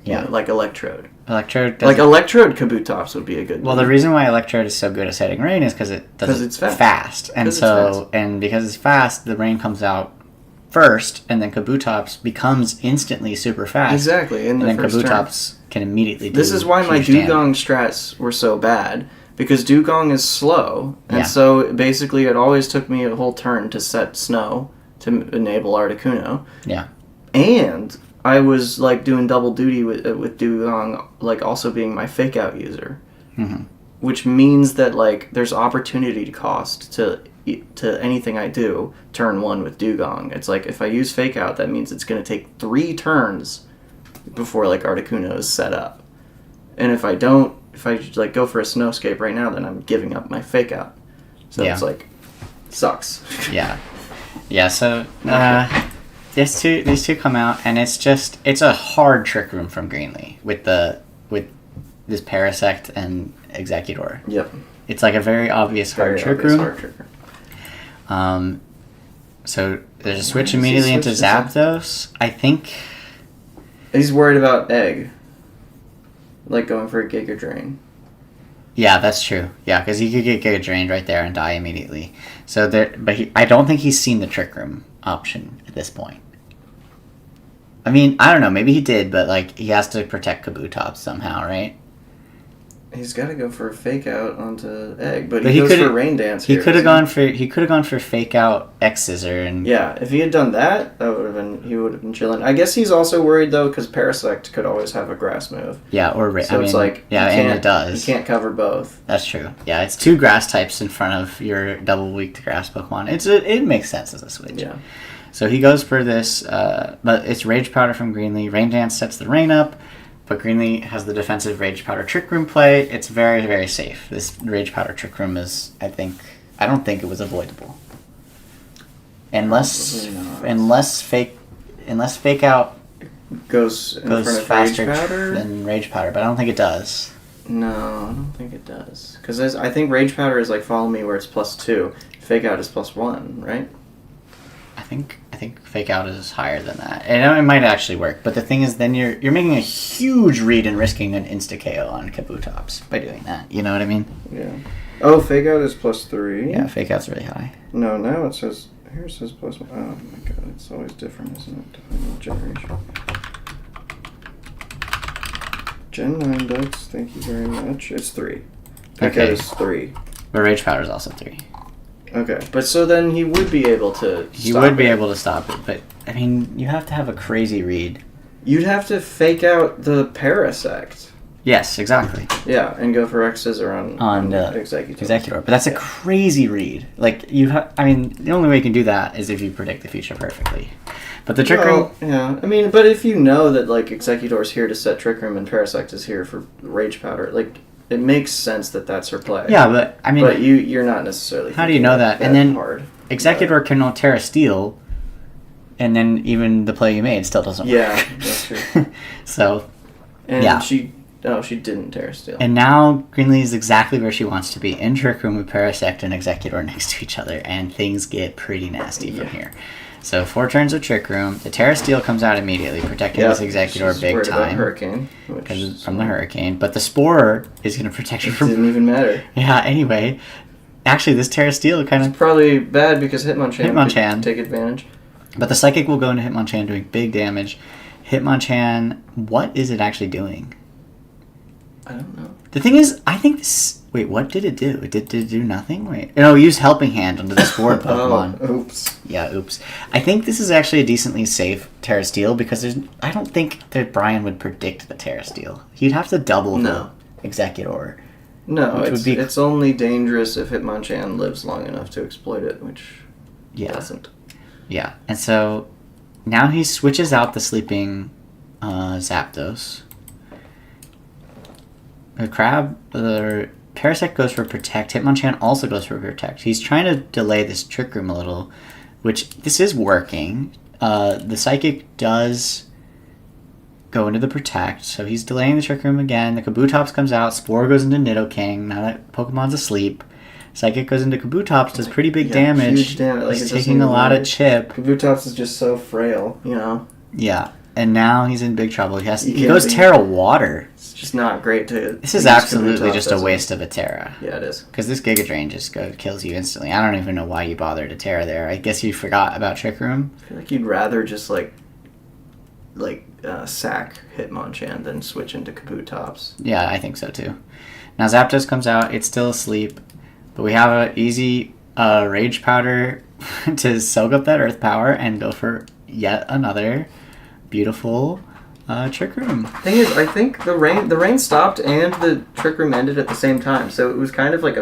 Yeah. You know, like Electrode. Electrode Kabutops would be a good Well, the reason why Electrode is so good at setting rain is because it does it fast. And so, and because it's fast, the rain comes out first, and then Kabutops becomes instantly super fast. Exactly, and then Kabutops can immediately do This is why my Dugong strats were so bad. Because Dugong is slow, and so basically it always took me a whole turn to set Snow to enable Articuno. Yeah. And I was like doing double duty with Dugong, like also being my Fake Out user. Mm-hmm. Which means that like there's opportunity cost to anything I do turn one with Dugong. It's like if I use Fake Out, that means it's going to take 3 turns before like Articuno is set up. And if I don't, if I like go for a Snowscape right now, then I'm giving up my Fake Out. So it's like, sucks. Yeah. Yeah, so these two come out, and it's a hard Trick Room from Greenlee with this Parasect and Executor. Yep. It's like a very obvious hard Trick Room. So there's a switch immediately into Zapdos. I think he's worried about Egg. Like going for a Giga Drain. Yeah, that's true. Yeah, because he could get Giga Drained right there and die immediately. So I don't think he's seen the Trick Room option at this point. I mean, I don't know. Maybe he did, but like he has to protect Kabutops somehow, right? He's got to go for a Fake Out onto Egg, but he goes for Rain Dance. He could have gone for Fake Out X Scissor and if he had done that, he would have been chilling. I guess he's also worried though because Parasect could always have a Grass move. Yeah, so it's like and it does. You can't cover both. That's true. Yeah, it's 2 Grass types in front of your double weak to Grass Pokemon. It makes sense as a switch. Yeah. So he goes for this, but it's Rage Powder from Greenlee. Rain Dance sets the rain up. But Greenlee has the defensive Rage Powder Trick Room play. It's very, very safe. This Rage Powder Trick Room is, I don't think it was avoidable. Unless Fake Out goes faster than Rage Powder, but I don't think it does. No, I don't think it does. Because I think Rage Powder is like Follow Me where it's +2. Fake Out is +1, right? I think Fake Out is higher than that. And it might actually work, but the thing is then you're making a huge read and risking an insta-KO on Kabutops by doing that. You know what I mean? Yeah. Oh, Fake Out is +3? Yeah, Fake Out's really high. No, now it says... Here it says +1. Oh my god, it's always different, isn't it? Depending on generation. Gen1 Ducks, thank you very much. It's 3. Fake Out is 3. But Rage Powder is also 3. Okay, but so then he would be able to stop it, but I mean, you have to have a crazy read. You'd have to fake out the Parasect. Yes, exactly. Yeah, and go for X-Scissor on Executor. But that's a crazy read. Like, the only way you can do that is if you predict the future perfectly. But the Trick Room... Yeah, I mean, but if you know that, like, Executor is here to set Trick Room and Parasect is here for Rage Powder, like, it makes sense that that's her play. Yeah, but, I mean... But you're not necessarily... How do you know that? And then hard, Executor can Terra Steel, and then even the play you made still doesn't work. Yeah, that's true. So, and she didn't Terra Steel. And now Greenlee is exactly where she wants to be, in Trick Room with Parasect and Executor next to each other, and things get pretty nasty from here. So 4 turns of Trick Room. The Terra Steel comes out immediately, protecting this Executor big time. Hurricane. From the Hurricane. But the Spore is going to protect her from... It didn't even matter. Yeah, anyway. Actually, this Terra Steel kind of... It's probably bad because Hitmonchan could take advantage. But the Psychic will go into Hitmonchan doing big damage. Hitmonchan, what is it actually doing? I don't know. The thing is, I think this... Wait, what did it do? Did it do nothing? Wait. No, use Helping Hand onto the Spore Pokemon. Oops. Yeah, oops. I think this is actually a decently safe Terra Steel because I don't think that Brian would predict the Terra Steel. He'd have to double the Executor. No, it's only dangerous if Hitmonchan lives long enough to exploit it, which doesn't. Yeah, and so now he switches out the sleeping Zapdos. The Parasect goes for Protect. Hitmonchan also goes for Protect. He's trying to delay this Trick Room a little, which this is working. The Psychic does go into the Protect, so he's delaying the Trick Room again. The Kabutops comes out. Spore goes into Nidoking. Now that Pokemon's asleep. Psychic goes into Kabutops, does pretty big damage. Huge damage. Like, he's taking a lot of chip. Kabutops is just so frail, you know? Yeah. And now he's in big trouble. He goes Terra Water. It's just not great to... This is absolutely just a waste of a Terra. Yeah, it is. Because this Giga Drain just kills you instantly. I don't even know why you bothered to Terra there. I guess you forgot about Trick Room. I feel like you'd rather just, sack Hitmonchan than switch into Kabutops. Yeah, I think so too. Now Zapdos comes out. It's still asleep. But we have an easy Rage Powder to soak up that Earth Power and go for yet another beautiful Trick Room. Thing is, I think the rain stopped and the Trick Room ended at the same time, so it was kind of like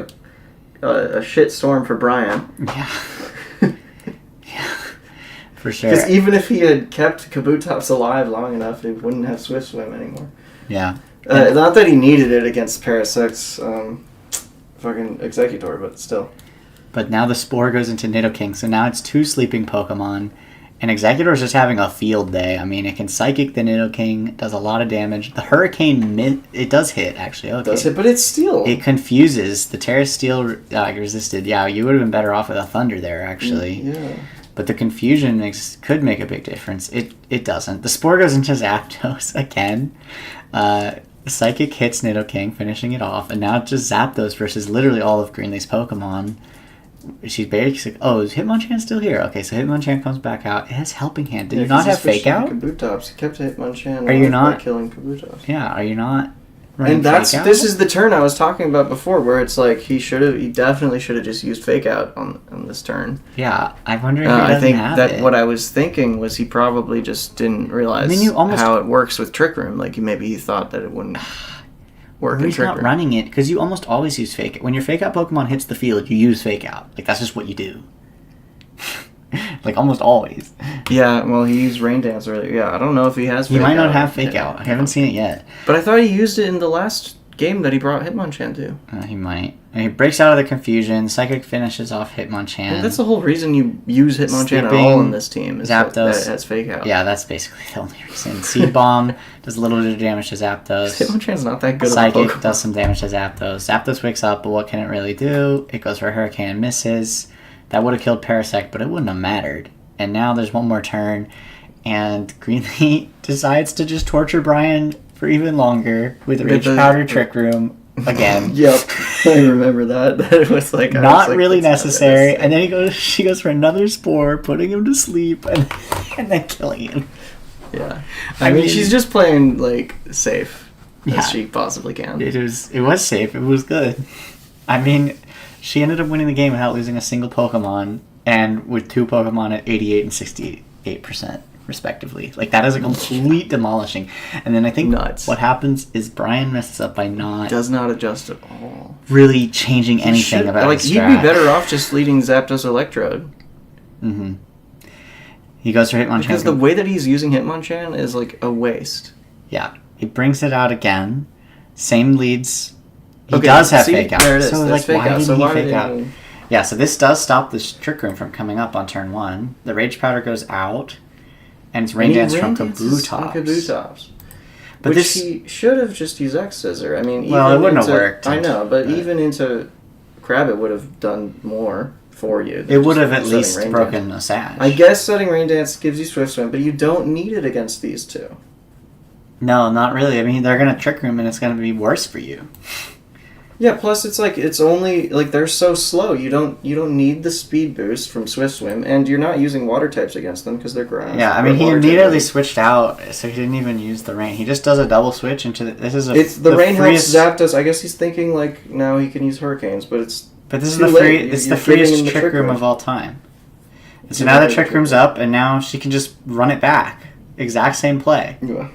a shit storm for Brian. Yeah. Yeah. For sure. Because even if he had kept Kabutops alive long enough, he wouldn't have Swift Swim anymore. Yeah. Not that he needed it against Parasect's fucking Executor, but still. But now the Spore goes into Nidoking, so now it's 2 sleeping Pokemon. And Executor's just having a field day. I mean, it can Psychic the Nidoking, does a lot of damage. The Hurricane, it does hit, actually. Okay. It does hit, but it's Steel. It confuses. The Terra Steel resisted. Yeah, you would have been better off with a Thunder there, actually. Yeah. But the confusion could make a big difference. It doesn't. The Spore goes into Zapdos again. The Psychic hits Nidoking, finishing it off. And now it's just Zapdos versus literally all of Greenlee's Pokemon. She's basically... Oh, is Hitmonchan still here? Okay, so Hitmonchan comes back out. It has Helping Hand. Did you not have Fake Out? Kabutops. He kept Hitmonchan are you not killing Kabutops. Yeah, are you not running And Fake Out? This is the turn I was talking about before, where it's like he definitely should have just used Fake Out on this turn. Yeah, I'm wondering if he doesn't I think have that it. What I was thinking was he probably just didn't realize how it works with Trick Room. Like, maybe he thought that it wouldn't... He's not running it because you almost always use Fake Out. When your Fake Out Pokemon hits the field, you use Fake Out. Like, that's just what you do. Like, almost always. Yeah, well, he used Rain Dance earlier. Yeah, I don't know if he has Fake Out. He might not have Fake Out. I haven't seen it yet. But I thought he used it in the last game that he brought Hitmonchan to. He might. And he breaks out of the confusion. Psychic finishes off Hitmonchan. Well, that's the whole reason you use Hitmonchan at all in this team. Is Zapdos. That it has Fake Out. Yeah, that's basically the only reason. Seed Bomb does a little bit of damage to Zapdos. Hitmonchan's not that good Psychic of a Pokemon. does some damage to Zapdos. Zapdos wakes up, but what can it really do? It goes for Hurricane and misses. That would have killed Parasect, but it wouldn't have mattered. And now there's one more turn, and Greenlee decides to just torture Brian for even longer with Rage Powder Trick Room. Again. Yep, I remember that. That was like not really necessary. And then she goes for another Spore, putting him to sleep, and then killing him. Yeah, I mean, she's just playing like safe as she possibly can. It was safe. It was good. I mean, she ended up winning the game without losing a single Pokemon, and with 2 Pokemon at 88 and 68%. respectively. Like, that is a complete demolishing. And then I think what happens is Brian messes up by does not adjust at all. Really changing anything about his he'd be better off just leading Zapdos Electrode. Mm-hmm. He goes for Hitmonchan. Because the way that he's using Hitmonchan is like a waste. Yeah. He brings it out again. Same leads. He does have Fake Out. There it is. So, like, why didn't he Fake Out? Yeah, so this does stop this Trick Room from coming up on turn 1. The Rage Powder goes out. And it's Rain Dance from Kabutops. But which he should have just used X Scissor. I mean, it wouldn't have worked. I know, but even into Crab, it would have done more for you. It would have at least broken a Sash. I guess setting Rain Dance gives you Swift Swim, but you don't need it against these two. No, not really. I mean, they're going to Trick Room, and it's going to be worse for you. Yeah, plus it's only, like, they're so slow. You don't need the speed boost from Swift Swim, and you're not using water types against them because they're grass. Yeah, I mean, he immediately switched out, so he didn't even use the Rain. He just does a double switch into the Rain helps Zapdos. I guess he's thinking, like, now he can use Hurricanes, but it's this is the freest Trick Room of all time. And so now the Trick Room's up, and now she can just run it back. Exact same play. Yeah.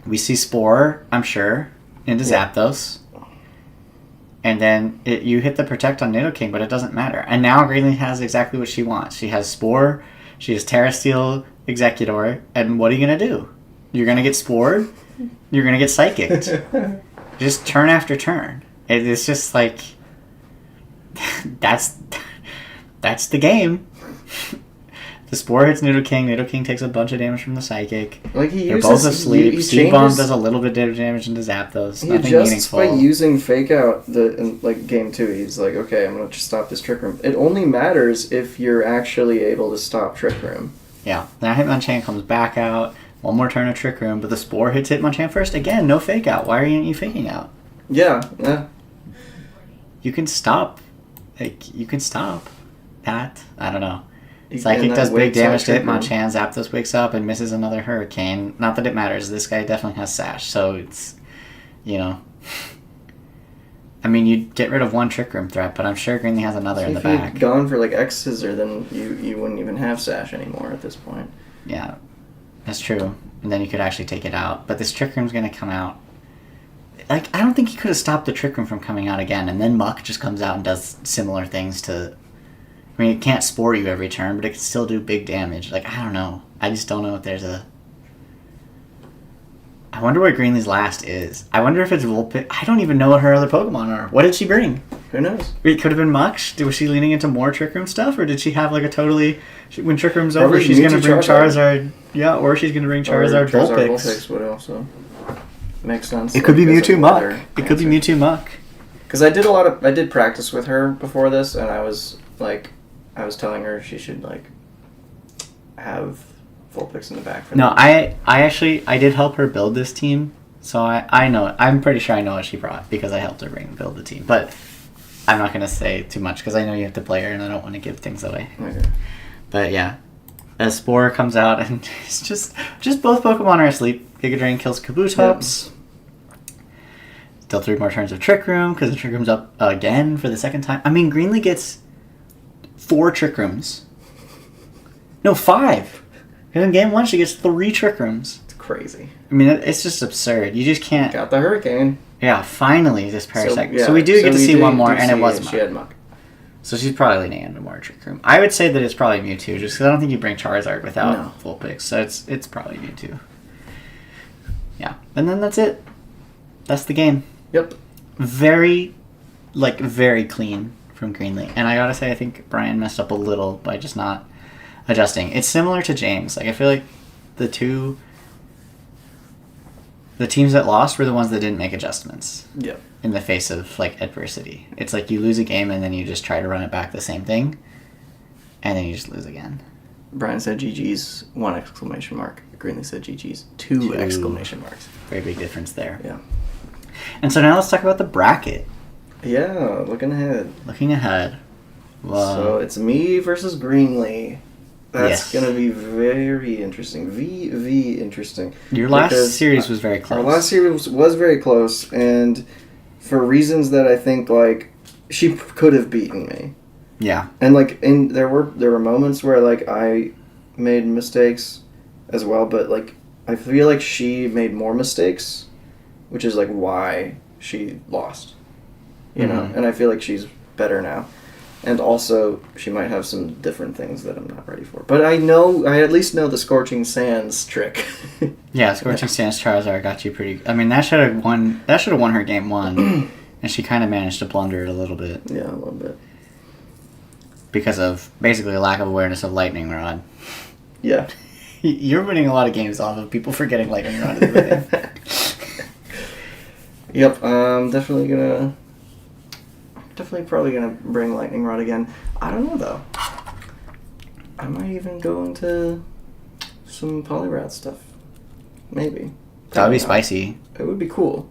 We see Spore, I'm sure, into Zapdos. And then you hit the Protect on Nidoking, but it doesn't matter. And now Greenlee has exactly what she wants. She has Spore, she has Terra Steel Executor, and what are you going to do? You're going to get Spored? You're going to get Psychicked. Just turn after turn. It's just like... That's the game. The Spore hits Nidoking. Nidoking takes a bunch of damage from the Psychic. Like They're both asleep. Steam Bomb does a little bit of damage into Zapdos. He Nothing adjusts meaningful. by using Fake Out in game 2. He's like, okay, I'm going to just stop this Trick Room. It only matters if you're actually able to stop Trick Room. Yeah. Now Hitmonchan comes back out. One more turn of Trick Room, but the Spore hits Hitmonchan first. Again, no Fake Out. Why aren't you faking out? Yeah. You can stop. You can stop that. I don't know. Psychic does big damage to Hitmonchan. Zapdos wakes up and misses another Hurricane. Not that it matters. This guy definitely has Sash, so it's, I mean, you'd get rid of one Trick Room threat, but I'm sure Greenlee has another in the back. If you'd gone for, X Scissor, then you wouldn't even have Sash anymore at this point. Yeah, that's true. And then you could actually take it out. But this Trick Room's going to come out. I don't think he could have stopped the Trick Room from coming out again, and then Muck just comes out and does similar things to... I mean, it can't Spore you every turn, but it can still do big damage. I don't know. I just don't know if there's a... I wonder what Greenlee's last is. I wonder if it's Vulpix. I don't even know what her other Pokemon are. What did she bring? Who knows? It could have been Muck. Was she leaning into more Trick Room stuff, or did she have a totally... When Trick Room's over, she's going to bring Charizard. Yeah, or she's going to bring Charizard Vulpix. Vulpix would also make sense. It could be Mewtwo Muck. It could be Mewtwo Muck. Because I did practice with her before this, and I was telling her she should have Vulpix in the back for I did help her build this team, so I know. I'm pretty sure I know what she brought because I helped her build the team. But I'm not gonna say too much because I know you have to play her, and I don't want to give things away. Okay. But yeah, as Spore comes out, and it's just both Pokemon are asleep. Giga Drain kills Kabutops. Yep. Still 3 more turns of Trick Room because the Trick Room's up again for the second time. I mean, Greenlee gets 4 Trick Rooms. No, 5. And in game 1, she gets 3 Trick Rooms. It's crazy. I mean, it's just absurd. You just can't... Got the Hurricane. Yeah, finally, this Parasect. So we do get to see one more, and it was Muck. She had Muck. So she's probably leaning into more Trick Room. I would say that it's probably Mewtwo, just because I don't think you bring Charizard without Vulpix. So it's probably Mewtwo. Yeah. And then that's it. That's the game. Yep. Very clean from Greenlee. And I gotta say, I think Brian messed up a little by just not adjusting. It's similar to James. I feel like the teams that lost were the ones that didn't make adjustments. Yep. In the face of adversity. It's like you lose a game and then you just try to run it back the same thing, and then you just lose again. Brian said GG's, 1 exclamation mark. Greenlee said GG's, 2 exclamation marks. Very big difference there. Yeah. And so now let's talk about the bracket. Yeah, looking ahead. Well, so it's me versus Greenlee. That's going to be very interesting. Interesting. Your last series was very close. Our last series was very close, and for reasons that I think, she could have beaten me. Yeah. And, there were moments where, I made mistakes, as well, but like I feel like she made more mistakes, which is like why she lost. You know, and I feel like she's better now. And also, she might have some different things that I'm not ready for. But I at least know the Scorching Sands trick. Yeah, Scorching Sands Charizard got you pretty... I mean, that should have won her game 1. And she kind of managed to blunder it a little bit. Yeah, a little bit. Because of, basically, a lack of awareness of Lightning Rod. Yeah. You're winning a lot of games off of people forgetting Lightning Rod is winning. Yep, I'm definitely probably gonna bring Lightning Rod again. I don't know though. I might even go into some Poliwrath stuff. Maybe. That would be spicy. It would be cool.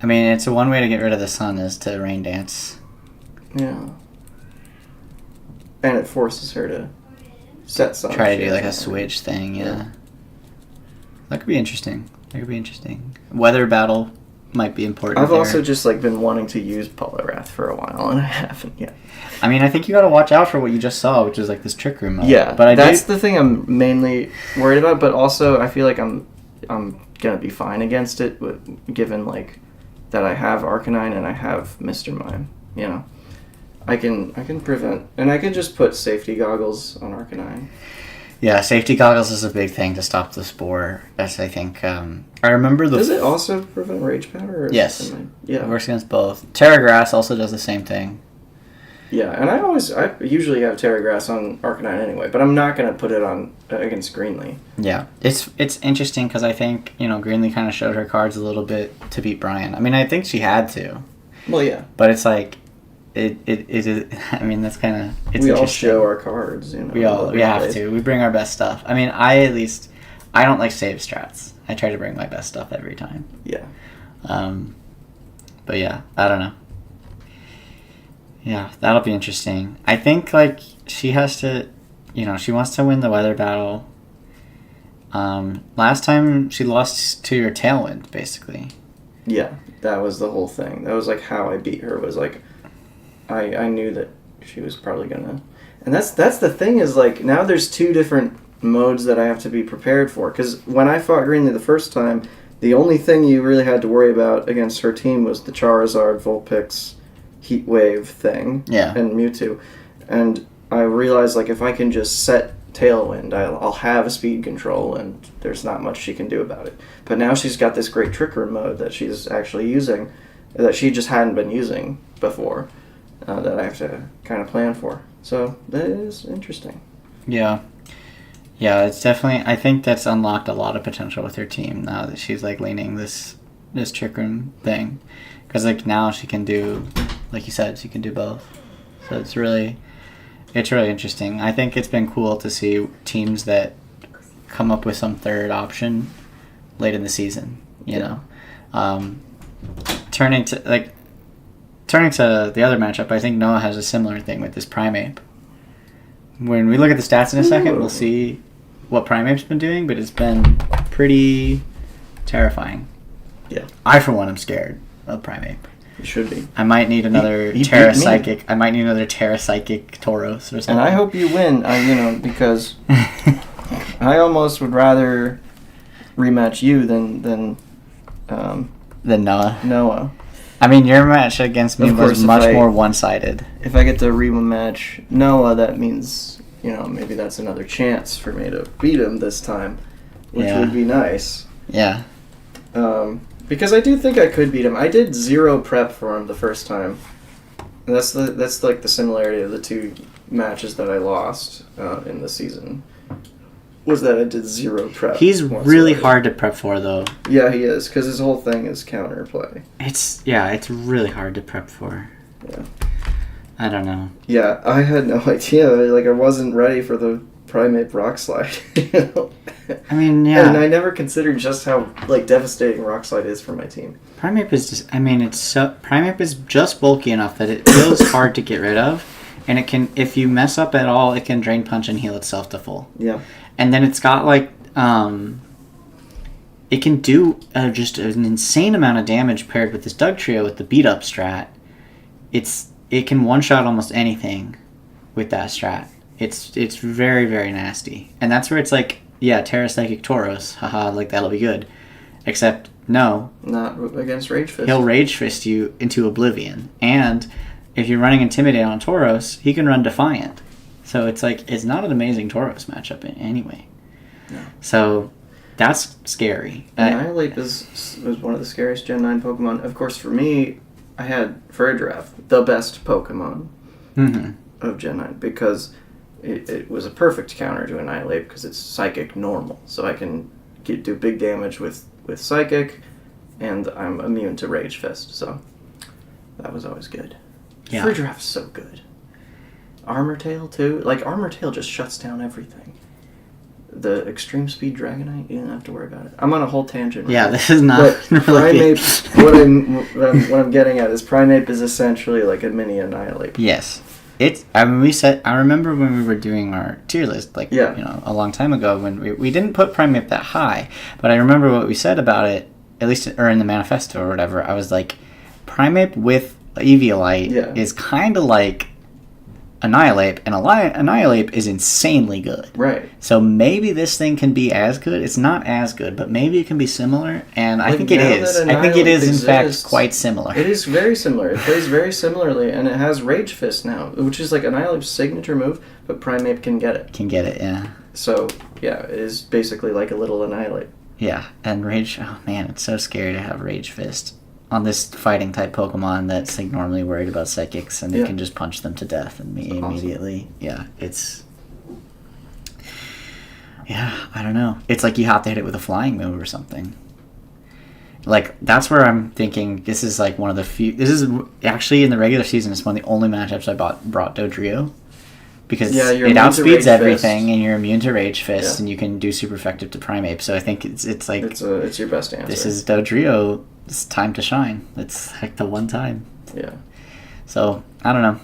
I mean, it's one way to get rid of the sun is to rain dance. Yeah. And it forces her to set sun. Try to do like a switch thing, yeah. That could be interesting. Weather battle might be important. I've also just like been wanting to use Poliwrath for a while, and I haven't yet. I mean, I think you got to watch out for what you just saw, which is like this Trick Room mode. Yeah, but that's the thing I'm mainly worried about. But also, I feel like I'm gonna be fine against it, given like that I have Arcanine and I have Mr. Mime. You know, I can prevent, and I can just put safety goggles on Arcanine. Yeah, safety goggles is a big thing to stop the spore. That's, I think, I remember the... Does it also prevent Rage Powder? Yes. Yeah. It works against both. Terragrass also does the same thing. Yeah, and I usually have Terragrass on Arcanine anyway, but I'm not going to put it on against Greenlee. Yeah. It's interesting because I think, Greenlee kind of showed her cards a little bit to beat Brian. I mean, I think she had to. Well, yeah. But it's like... It is. I mean, that's kind of. We all show our cards, We have to. We bring our best stuff. I mean, I don't like save strats. I try to bring my best stuff every time. Yeah. But yeah, I don't know. Yeah, that'll be interesting. I think like she has to, she wants to win the weather battle. Last time she lost to your Tailwind, basically. Yeah, that was the whole thing. That was like how I beat her. Was like. I knew that she was probably gonna, and that's the thing is like now there's 2 different modes that I have to be prepared for, because when I fought Greenlee the first time, the only thing you really had to worry about against her team was the Charizard, Vulpix, Heat Wave thing, and Mewtwo, and I realized like if I can just set Tailwind, I'll have a speed control, and there's not much she can do about it. But now she's got this great Trick Room mode that she's actually using, that she just hadn't been using before. That I have to kind of plan for. So that is interesting. Yeah. Yeah, it's definitely... I think that's unlocked a lot of potential with her team now that she's like leaning this Trick Room thing. Because like now she can do... Like you said, she can do both. So it's really interesting. I think it's been cool to see teams that come up with some third option late in the season, you know. Turning to the other matchup, I think Noah has a similar thing with this Primeape. When we look at the stats in a second, we'll see what Primeape's been doing, but it's been pretty terrifying. Yeah. I, for one, am scared of Primeape. You should be. I might need another Terra Psychic. I might need another Terra Psychic Tauros or something. And I hope you win, because I almost would rather rematch you than Noah. Noah. I mean, your match against me was much more one-sided. If I get to rematch Noah, that means, maybe that's another chance for me to beat him this time, which would be nice. Yeah. Because I do think I could beat him. I did 0 prep for him the first time. And that's like the similarity of the 2 matches that I lost in the season. Was that I did 0 prep. He's really hard to prep for, though. Yeah, he is, because his whole thing is counterplay. It's really hard to prep for. Yeah. I don't know. Yeah, I had no idea. Like, I wasn't ready for the Primeape Rock Slide. I mean, yeah. And I never considered just how, devastating Rock Slide is for my team. Primeape is just, Primeape is just bulky enough that it feels hard to get rid of. And it can, if you mess up at all, it can Drain Punch and heal itself to full. Yeah. And then it's got it can do just an insane amount of damage paired with this Dugtrio with the beat up strat. It can one shot almost anything with that strat. It's very, very nasty. And that's where it's like yeah, Terra Psychic Tauros, haha, like that'll be good. Except, no. Not against Rage Fist. He'll Rage Fist you into oblivion. And if you're running Intimidate on Tauros, he can run Defiant. So it's like, it's not an amazing Tauros matchup anyway. No. So that's scary. Annihilate was one of the scariest Gen 9 Pokemon. Of course, for me, I had Ferdreaf, the best Pokemon of Gen 9, because it was a perfect counter to Annihilate because it's Psychic normal. So I can do big damage with Psychic, and I'm immune to Rage Fist. So that was always good. Yeah. Ferdreaf's so good. Armor Tail, too. Like, Armor Tail just shuts down everything. The Extreme Speed Dragonite, you don't have to worry about it. I'm on a whole tangent. Yeah, this is not really Primeape, what I'm getting at is Primeape is essentially like a mini Annihilate. Yes. I remember when we were doing our tier list, a long time ago, when we didn't put Primeape that high, but I remember what we said about it, at least, or in the manifesto or whatever. I was like, Primeape with Eviolite is kind of like Annihilate, and Annihilate is insanely good. Right. So maybe this thing can be as good. It's not as good, but maybe it can be similar, and I think it is. I think it is, in fact, quite similar. It is very similar. It plays very similarly, and it has Rage Fist now, which is like Annihilate's signature move, but Primeape can get it. Can get it, yeah. So, yeah, it is basically like a little Annihilate. Yeah, and Rage... Oh, man, it's so scary to have Rage Fist on this fighting type Pokemon that's like normally worried about psychics, and they can just punch them to death immediately. Awesome. Yeah, it's... Yeah, I don't know. It's like you have to hit it with a flying move or something. Like, that's where I'm thinking this is like one of the few... This is actually, in the regular season, it's one of the only matchups I brought Dodrio. Because it outspeeds everything, and you're immune to Rage Fist, and you can do super effective to Primeape. So I think it's like... It's your best answer. This is Dodrio. It's time to shine. It's like the one time. Yeah. So, I don't know.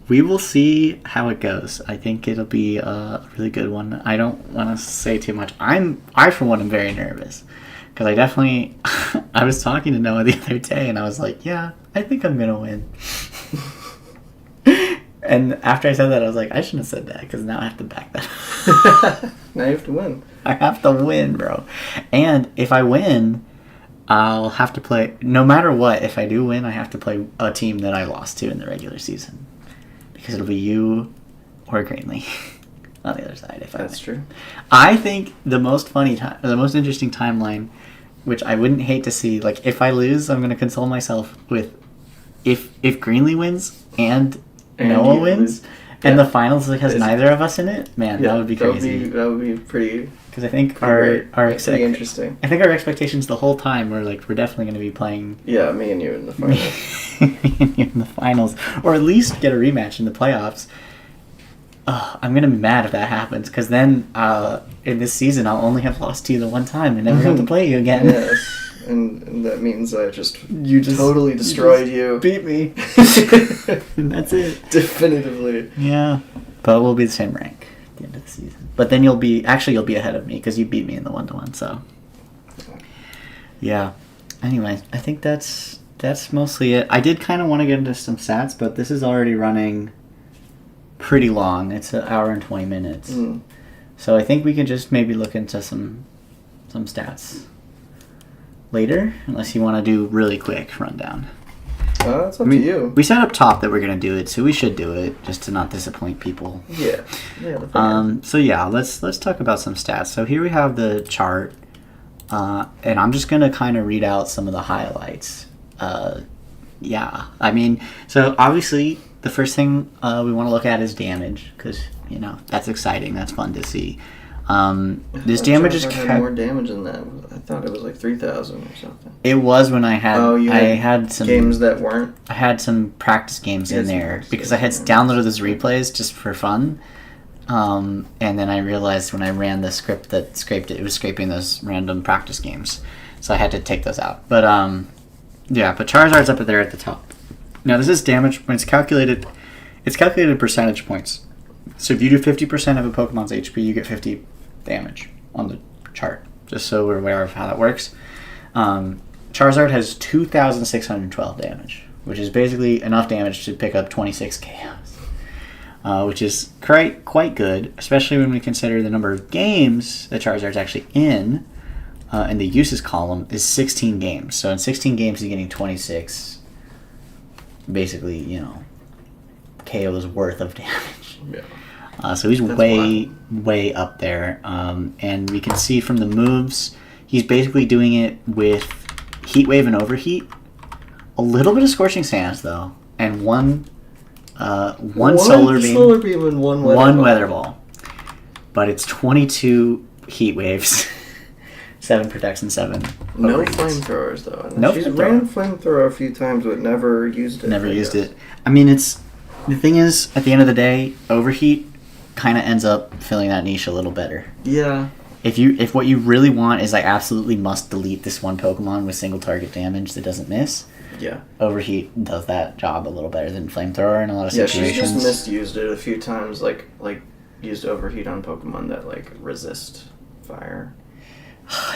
We will see how it goes. I think it'll be a really good one. I don't want to say too much. I for one, am very nervous. Because I definitely... I was talking to Noah the other day, and I was like, yeah, I think I'm going to win. And after I said that, I was like, I shouldn't have said that, because now I have to back that up. Now you have to win. I have to win, bro. And if I win, I'll have to play... No matter what, if I do win, I have to play a team that I lost to in the regular season. Because it'll be you or Greenlee on the other side. That's true. I think the most interesting timeline, which I wouldn't hate to see, like, if I lose, I'm going to console myself with if Greenlee wins and Noah wins, and the finals has neither of us in it, man, that would be crazy. That would be pretty... Because I think pretty interesting. I think our expectations the whole time were like, we're definitely going to be playing... Yeah, me and you in the finals. Me and you in the finals. Or at least get a rematch in the playoffs. I'm going to be mad if that happens, because then in this season I'll only have lost to you the one time and never have to play you again. Yes. And that means I just totally destroyed you. Beat me. And that's it. Definitively. Yeah. But we'll be the same rank at the end of the season. But then you'll be ahead of me because you beat me in the 1-to-1, so. Yeah. Anyway, I think that's mostly it. I did kind of want to get into some stats, but this is already running pretty long. It's an hour and 20 minutes. Mm. So I think we can just maybe look into some stats later, unless you want to do really quick rundown. It's up to you. We said up top that we're going to do it, so we should do it, just to not disappoint people. Yeah. So yeah, let's talk about some stats. So here we have the chart, and I'm just going to kind of read out some of the highlights. Yeah, I mean, so obviously the first thing we want to look at is damage, because, that's exciting, that's fun to see. This damage is... had more damage than that. I thought it was like 3,000 or something. It was when I had... Oh, you had some games that weren't? I had some practice games in there because I had downloaded those replays just for fun. And then I realized when I ran the script that scraped it was scraping those random practice games. So I had to take those out. But, yeah, but Charizard's up there at the top. Now, this is damage when it's calculated in percentage points. So if you do 50% of a Pokemon's HP, you get 50 damage on the chart, just so we're aware of how that works. Charizard has 2,612 damage, which is basically enough damage to pick up 26 KOs. which is quite good, especially when we consider the number of games the Charizard's actually in the uses column is 16 games. So in 16 games, he's getting 26, basically, KO's worth of damage. Yeah. So he's way up there. And we can see from the moves, he's basically doing it with Heat Wave and Overheat. A little bit of Scorching Sands, though. And one Solar Beam and one Weather Ball. But it's 22 Heat Waves. 7 protects and 7 No overheats. flamethrowers, though. And No she's flamethrower. ran flamethrower a few times, but never used it. Never used it. I mean, the thing is, at the end of the day, Overheat kind of ends up filling that niche a little better. Yeah. If what you really want is I absolutely must delete this one Pokemon with single target damage that doesn't miss, Yeah. Overheat does that job a little better than Flamethrower in a lot of situations. Yeah, she's just misused it a few times, like used Overheat on Pokemon that resist fire.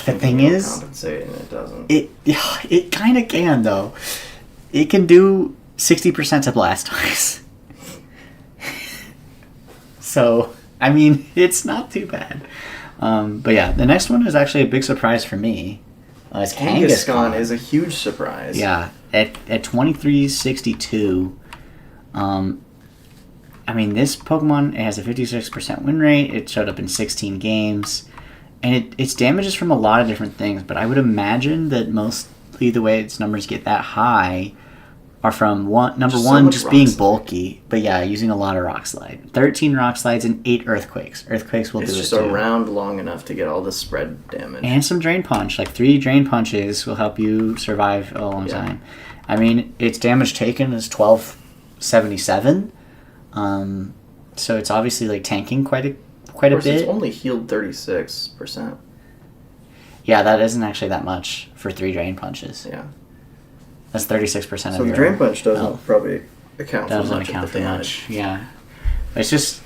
The thing is, compensate, and it doesn't. It kind of can though. It can do 60% to Blastoise. So I mean, it's not too bad. But yeah, the next one is actually a big surprise for me. Kangaskhan is a huge surprise. Yeah, at 2362. I mean, this Pokemon, it has a 56% win rate. It showed up in 16 games. And its damage is from a lot of different things, but I would imagine that mostly the way its numbers get that high are from number one, just being bulky, but yeah, using a lot of Rock Slide. 13 Rock Slides and 8 Earthquakes. Earthquakes will do it too. It's just around long enough to get all the spread damage. And some Drain Punch. 3 Drain Punches will help you survive a long time. I mean, its damage taken is 1277. So it's obviously tanking quite a bit. It's only healed 36%. Yeah, that isn't actually that much for 3 Drain Punches. Yeah. That's 36% of your... So the Drain Punch doesn't probably account for doesn't much account of the for damage. much. Yeah. It's just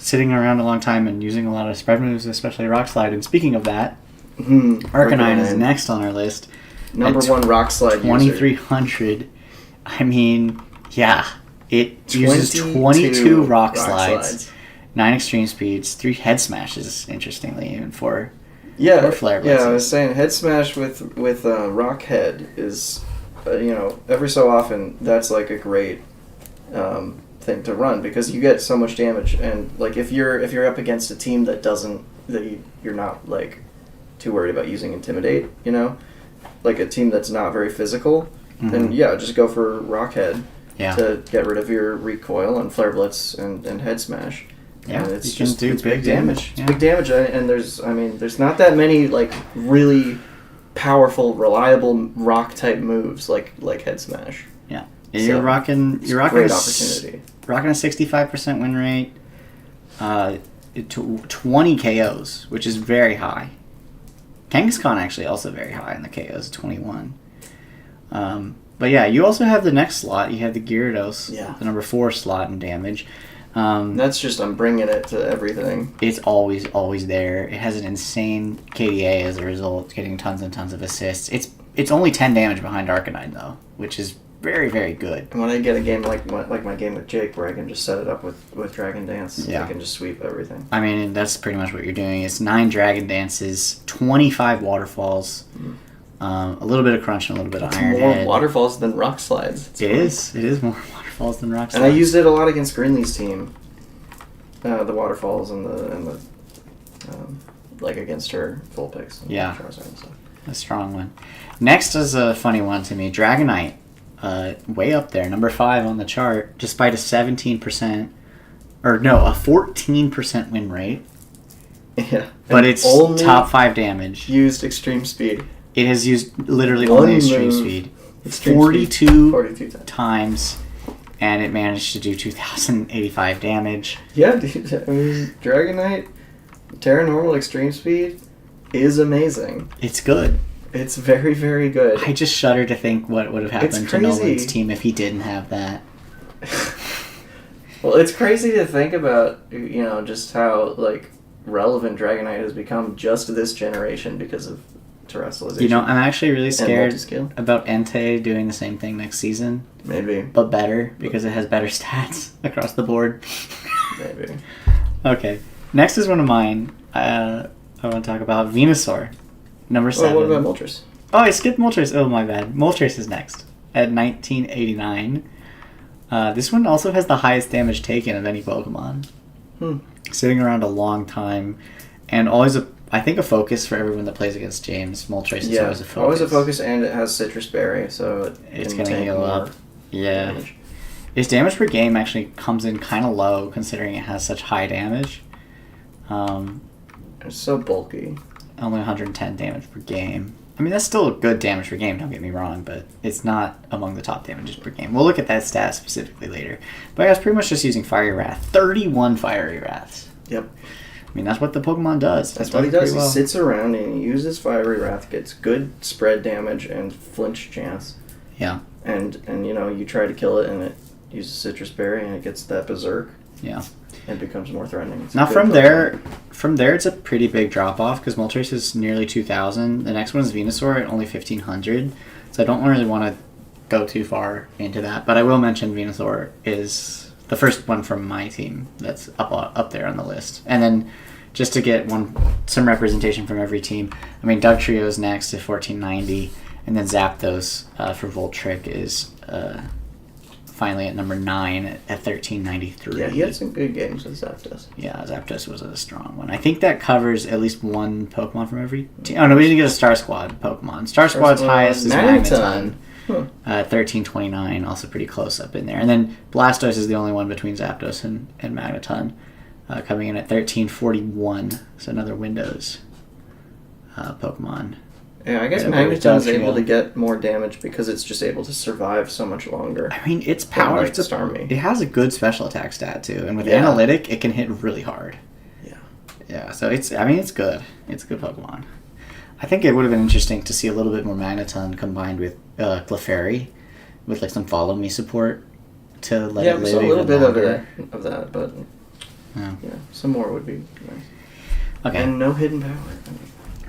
sitting around a long time and using a lot of spread moves, especially Rock Slide. And speaking of that, Arcanine is next on our list. Number 1 Rock Slide 2300. I mean, yeah. It uses 22 Rock Slides. 9 Extreme Speeds, 3 Head Smashes, interestingly, even 4 Flare Blitzes. Yeah, I was saying Head Smash with Rock Head is, every so often that's a great thing to run because you get so much damage, and if you're up against a team that you're not too worried about using Intimidate, a team that's not very physical, then just go for Rock Head to get rid of your Recoil and Flare Blitz and Head Smash. Yeah, and it's big damage. It's big damage, and there's not that many really powerful, reliable rock type moves like Head Smash. Yeah, you're rocking great opportunity. Rocking a 65% win rate, 20 KOs, which is very high. Kangaskhan actually also very high in the KOs, 21. But yeah, you also have the next slot. You have the Gyarados, the number 4 slot in damage. That's just I'm bringing it to everything. It's always there. It has an insane KDA as a result, getting tons and tons of assists. It's only 10 damage behind Arcanine though, which is very, very good. And when I get a game like my game with Jake, where I can just set it up with Dragon Dance, I can just sweep everything. I mean, that's pretty much what you're doing. It's 9 Dragon Dances, 25 Waterfalls, a little bit of Crunch, and a little bit of Iron Head. More Waterfalls than Rock Slides. It is more Waterfalls than Rock Slides. And I used it a lot against Greenlee's team. The Waterfalls and the against her full picks. And Charizard and stuff. A strong one. Next is a funny one to me. Dragonite. Way up there, number 5 on the chart, despite a 14% win rate. Yeah. But it's top 5 damage. Used Extreme Speed. It has used literally only Extreme Speed. 42 times, and it managed to do 2,085 damage. Yeah, dude. I mean, Dragonite, Terra Normal Extreme Speed is amazing. It's good. It's very, very good. I just shudder to think what would have happened to Nolan's team if he didn't have that. Well, it's crazy to think about, just how relevant Dragonite has become just this generation because of terrestrialization. You know, I'm actually really scared multi-scale. about Entei doing the same thing next season. Maybe. But better, because it has better stats across the board. Maybe. Okay. Next is one of mine. I want to talk about Venusaur. Number 7. What about Moltres? Oh, I skipped Moltres. Oh, my bad. Moltres is next at 1989. This one also has the highest damage taken of any Pokemon. Sitting around a long time. And always, I think, a focus for everyone that plays against James. Moltres is always a focus. Always a focus, and it has Citrus Berry, so it's going to heal up. Yeah. Damage. Its damage per game actually comes in kind of low, considering it has such high damage. It's so bulky. Only 110 damage per game. I mean, that's still good damage per game, don't get me wrong, but it's not among the top damages per game. We'll look at that stat specifically later. But I was pretty much just using Fiery Wrath. 31 Fiery Wraths. Yep. I mean, that's what the Pokemon does. That's what he does. Well. He sits around and he uses Fiery Wrath, gets good spread damage and flinch chance. Yeah. And you know, you try to kill it and it uses Citrus Berry and it gets that Berserk. Yeah. And becomes more threatening. Now from there, it's a pretty big drop off because Moltres is nearly 2,000. The next one is Venusaur at only 1,500. So I don't really want to go too far into that, but I will mention Venusaur is the first one from my team that's up there on the list. And then just to get some representation from every team, I mean Dugtrio is next at 1,490, and then Zapdos for Voltric is finally at number 9 at 1,393. Yeah, he had some good games with Zapdos. Yeah, Zapdos was a strong one. I think that covers at least one Pokemon from every team. Oh, no, we didn't get a Star Squad Pokemon. Star Squad's highest is Magneton. 1,329, also pretty close up in there. And then Blastoise is the only one between Zapdos and Magneton, coming in at 1,341. So another Windows Pokemon. Yeah, I guess Magneton is able to get more damage because it's just able to survive so much longer. I mean, its power like Starmie. It has a good special attack stat too, and with Analytic, it can hit really hard. Yeah. Yeah, so it's good. It's a good Pokemon. I think it would have been interesting to see a little bit more Magneton combined with Clefairy, with like some Follow Me support to let it live a little bit longer. of that, but yeah, some more would be nice. Okay. And no hidden power.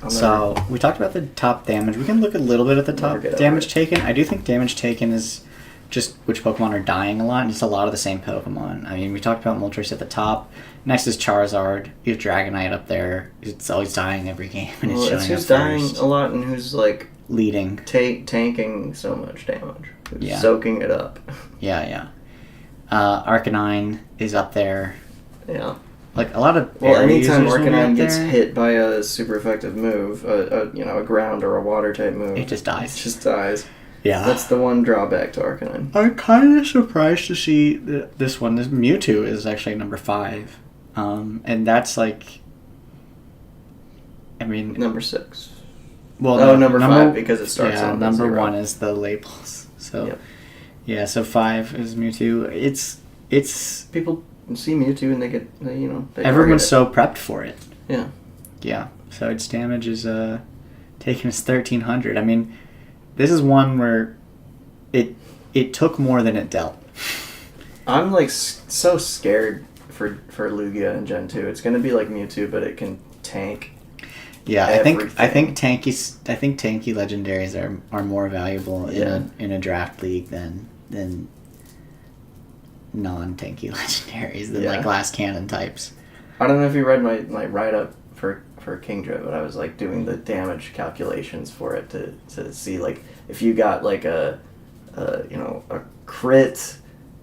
So we talked about the top damage. We can look a little bit at the top damage taken. I do think damage taken is just which Pokemon are dying a lot, and it's a lot of the same Pokemon. I mean, we talked about Moltres at the top. Next is Charizard. You have Dragonite up there. It's always dying every game, and it's showing who's dying a lot and who's like leading, tanking so much damage. Who's soaking it up. Yeah. Arcanine is up there. Yeah. Like a lot of anytime Arcanine gets hit by a super effective move, a ground or a water type move, it just dies. Yeah, that's the one drawback to Arcanine. I'm kind of surprised to see this one. This Mewtwo is actually number 5, and that's like, I mean, number 6. Well, number 5 because it starts. Yeah, number 1 is the labels. So, so 5 is Mewtwo. It's people see Mewtwo and they get everyone's so prepped for it. Yeah. So its damage is taken as 1,300. I mean, this is one where it took more than it dealt. I'm like so scared for Lugia in Gen 2. It's gonna be like Mewtwo, but it can tank. Yeah, I think tanky legendaries are more valuable in a draft league than non-tanky legendaries than like glass cannon types. I don't know if you read my write-up for Kingdra, but I was like doing the damage calculations for it to see like if you got like a crit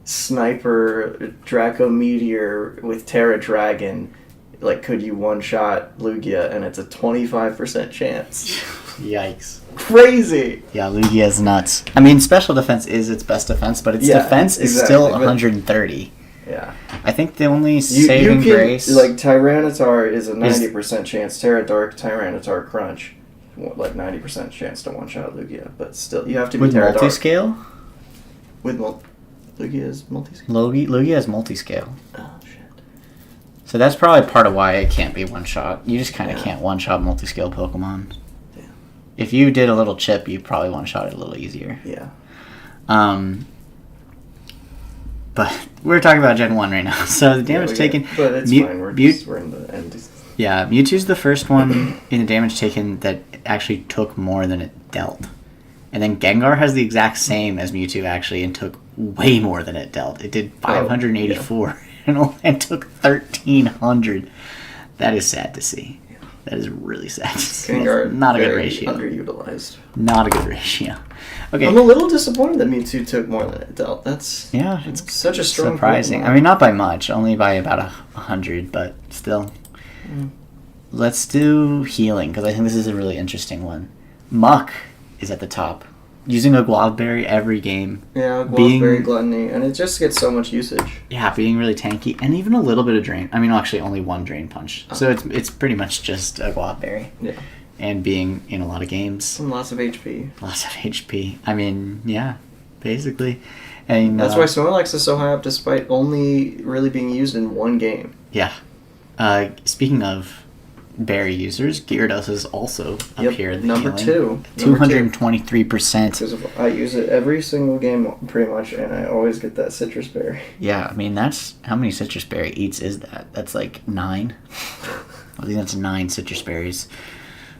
sniper Draco Meteor with Terra Dragon, like could you one-shot Lugia, and it's a 25% chance. Yikes. Crazy. Yeah, Lugia is nuts. I mean, special defense is its best defense, but its defense is still 130. Yeah. I think the only saving grace... Like, Tyranitar is a 90% chance. Tyranitar Crunch, like 90% chance to one-shot Lugia. But still, you have to be Terra Dark. Multi-scale? Lugia is multi-scale? Lugia is multi-scale. Oh, shit. So that's probably part of why it can't be one-shot. You just kind of can't one-shot multi-scale Pokemon. If you did a little chip, you'd probably one-shot it a little easier. Yeah. But we're talking about Gen 1 right now. So the damage taken... But it's fine. We're in the end. Yeah, Mewtwo's the first one in the damage taken that actually took more than it dealt. And then Gengar has the exact same as Mewtwo, actually, and took way more than it dealt. It did 584 and took 1,300. That is sad to see. That is really sad to see. Gengar, not a good ratio. Underutilized. Not a good ratio. Okay. I'm a little disappointed that Mewtwo took more than it dealt. It's such a strong surprising. Pokemon. I mean, not by much, only by about 100, but still. Let's do healing, because I think this is a really interesting one. Muck is at the top. Using a Guavberry every game. Yeah, Guavberry Gluttony, and it just gets so much usage. Yeah, being really tanky, and even a little bit of Drain. I mean, actually, only one Drain Punch. So it's pretty much just a Guavberry. Yeah. And being in a lot of games. And lots of HP. Lots of HP. I mean, yeah, basically. And that's why Snorlax is so high up, despite only really being used in one game. Yeah. Speaking of berry users, Gyarados is also up here. In the number healing. 2. 223%. Because I use it every single game, pretty much, and I always get that citrus berry. Yeah, I mean, that's... How many citrus berry eats is that? That's like 9. I think that's 9 citrus berries.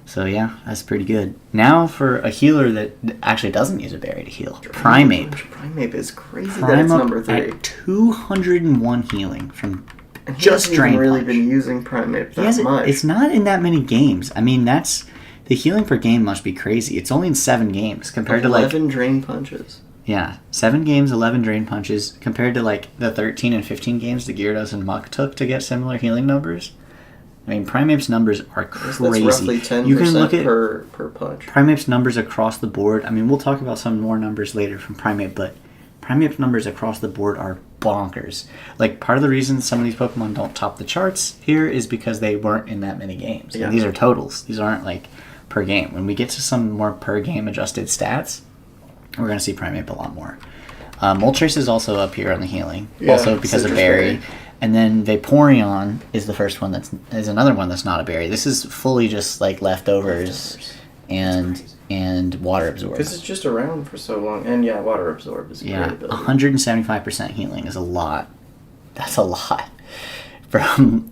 So yeah, that's pretty good. Now for a healer that actually doesn't use a berry to heal. Primeape. Primeape is crazy that it's number 3. At 201 healing from and just Drain Punch. Really Punch. been using Primeape that much. It's not in that many games. I mean, the healing per game must be crazy. It's only in 7 games compared to 11 Drain Punches. Yeah, 7 games, 11 Drain Punches compared to like the 13 and 15 games the Gyarados and Muck took to get similar healing numbers. I mean, Primeape's numbers are crazy. That's roughly 10% you can look at per punch. Primeape's numbers across the board. I mean, we'll talk about some more numbers later from Primeape, but Primeape's numbers across the board are bonkers. Like, part of the reason some of these Pokemon don't top the charts here is because they weren't in that many games. Yeah. And these are totals. These aren't, like, per game. When we get to some more per-game adjusted stats, we're going to see Primeape a lot more. Moltres is also up here on the healing, also because of Berry. And then Vaporeon is the first one is another one that's not a berry. This is fully just like leftovers and water absorb. Because it's just around for so long. And yeah, water absorb is great ability. 175% healing is a lot. That's a lot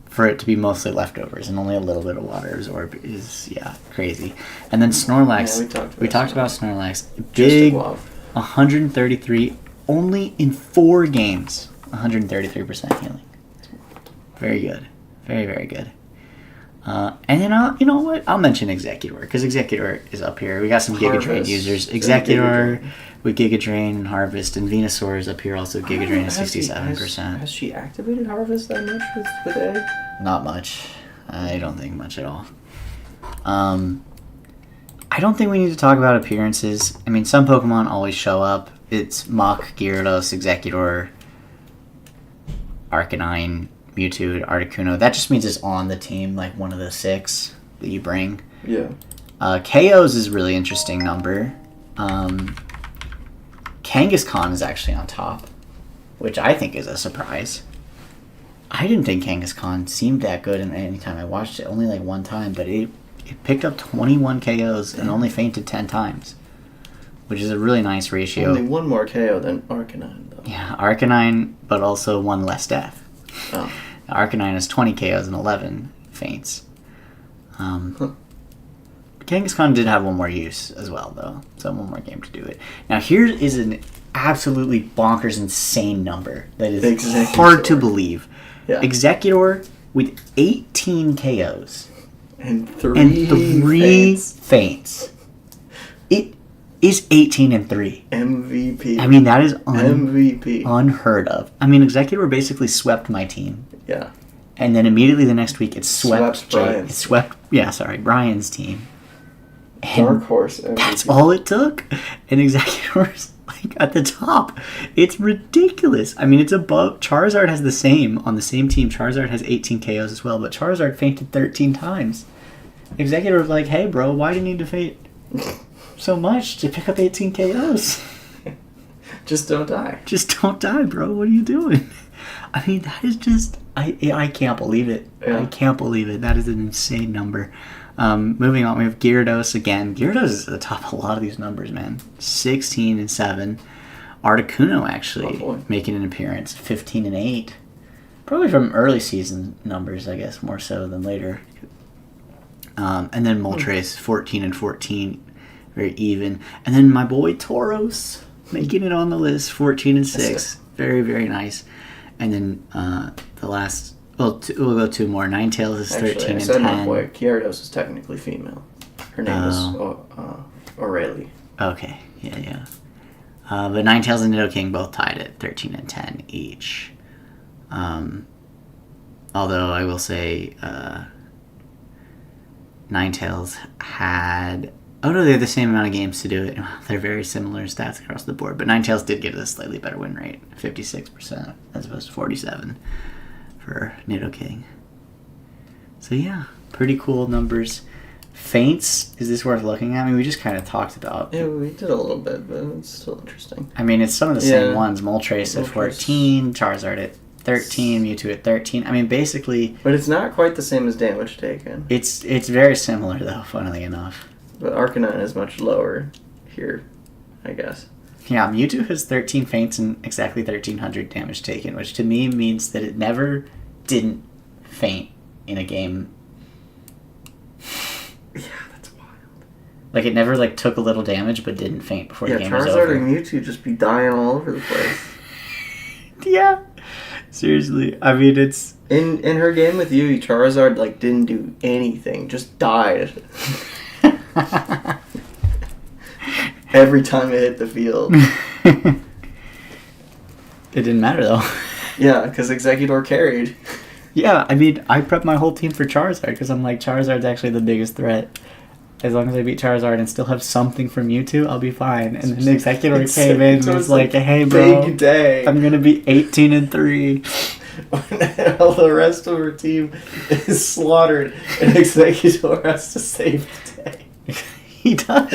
for it to be mostly leftovers, and only a little bit of water absorb is crazy. And then Snorlax. Yeah, we talked about Snorlax. Big 133 only in 4 games. 133% healing. Very good. Very, very good. And then, you know what? I'll mention Executor, because Executor is up here. We got some Giga Drain users. Executor with Giga Drain and Harvest, and Venusaur is up here also. Giga Drain is 67%. Has she activated Harvest that much with Egg? Not much. I don't think much at all. I don't think we need to talk about appearances. I mean, some Pokemon always show up. It's Mach, Gyarados, Executor, Arcanine, Mewtwo, Articuno. That just means it's on the team, like one of the 6 that you bring. Yeah. KOs is a really interesting number. Kangaskhan is actually on top, which I think is a surprise. I didn't think Kangaskhan seemed that good any time I watched it. Only like one time, but it picked up 21 KOs and only fainted 10 times, which is a really nice ratio. Only one more KO than Arcanine, though. Yeah, Arcanine, but also one less death. Oh. Arcanine has 20 KOs and 11 faints. Kangaskhan did have one more use as well, though. So one more game to do it. Now, here is an absolutely bonkers, insane number that is hard to believe. Yeah. Executor with 18 KOs. And 3 faints. It is 18-3. MVP. I mean, that is MVP. Unheard of. I mean, Executor basically swept my team. Yeah. And then immediately the next week it swept Brian's. Brian's team. And Dark Horse MVP. That's all it took. And Executor's like at the top. It's ridiculous. I mean, it's above. Charizard has the same on the same team. Charizard has 18 KOs as well, but Charizard fainted 13 times. Executor was like, hey bro, why do you need to faint so much to pick up 18 KOs? Just don't die. Just don't die, bro. What are you doing? I mean, that is just... I can't believe it. Yeah. I can't believe it. That is an insane number. Moving on, we have Gyarados again. Gyarados is at the top of a lot of these numbers, man. 16 and 7. Articuno actually making an appearance. 15 and 8. Probably from early season numbers, I guess, more so than later. And then Moltres, 14 and 14, very even. And then my boy Tauros, making it on the list, 14 and 6, very, very nice. And then the last, we'll go 2 more. Ninetales is 13 and 10. My boy Gyarados is technically female. Her name is Aurelie. Okay, yeah. But Ninetales and Nidoking both tied at 13 and 10 each. Although I will say Ninetales had... Oh no, they had the same amount of games to do it. They're very similar stats across the board. But Ninetales did get a slightly better win rate. 56% as opposed to 47% for Nidoking. So yeah, pretty cool numbers. Feints, is this worth looking at? I mean, we just kind of talked about... Yeah, we did a little bit, but it's still interesting. I mean, it's some of the same ones. Moltres at 14, Charizard at 13, Mewtwo at 13. I mean, basically... But it's not quite the same as damage taken. It's very similar, though, funnily enough. But Arcanine is much lower here, I guess. Yeah, Mewtwo has 13 feints and exactly 1,300 damage taken, which to me means that it never didn't feint in a game. Yeah, that's wild. Like, it never, took a little damage but didn't feint before the game was Charizard over. and Mewtwo just be dying all over the place. Yeah. Seriously. I mean, it's... In her game with you, Charizard, didn't do anything. Just died. Every time it hit the field. It didn't matter, though. Yeah, because Executor carried. Yeah, I mean, I prepped my whole team for Charizard because I'm like, Charizard's actually the biggest threat. As long as I beat Charizard and still have something from Mewtwo, I'll be fine. And then Executor came in and was like, hey, bro, big day. I'm going to be 18 and 3. All the rest of her team is slaughtered, and Executor has to save the day. He does.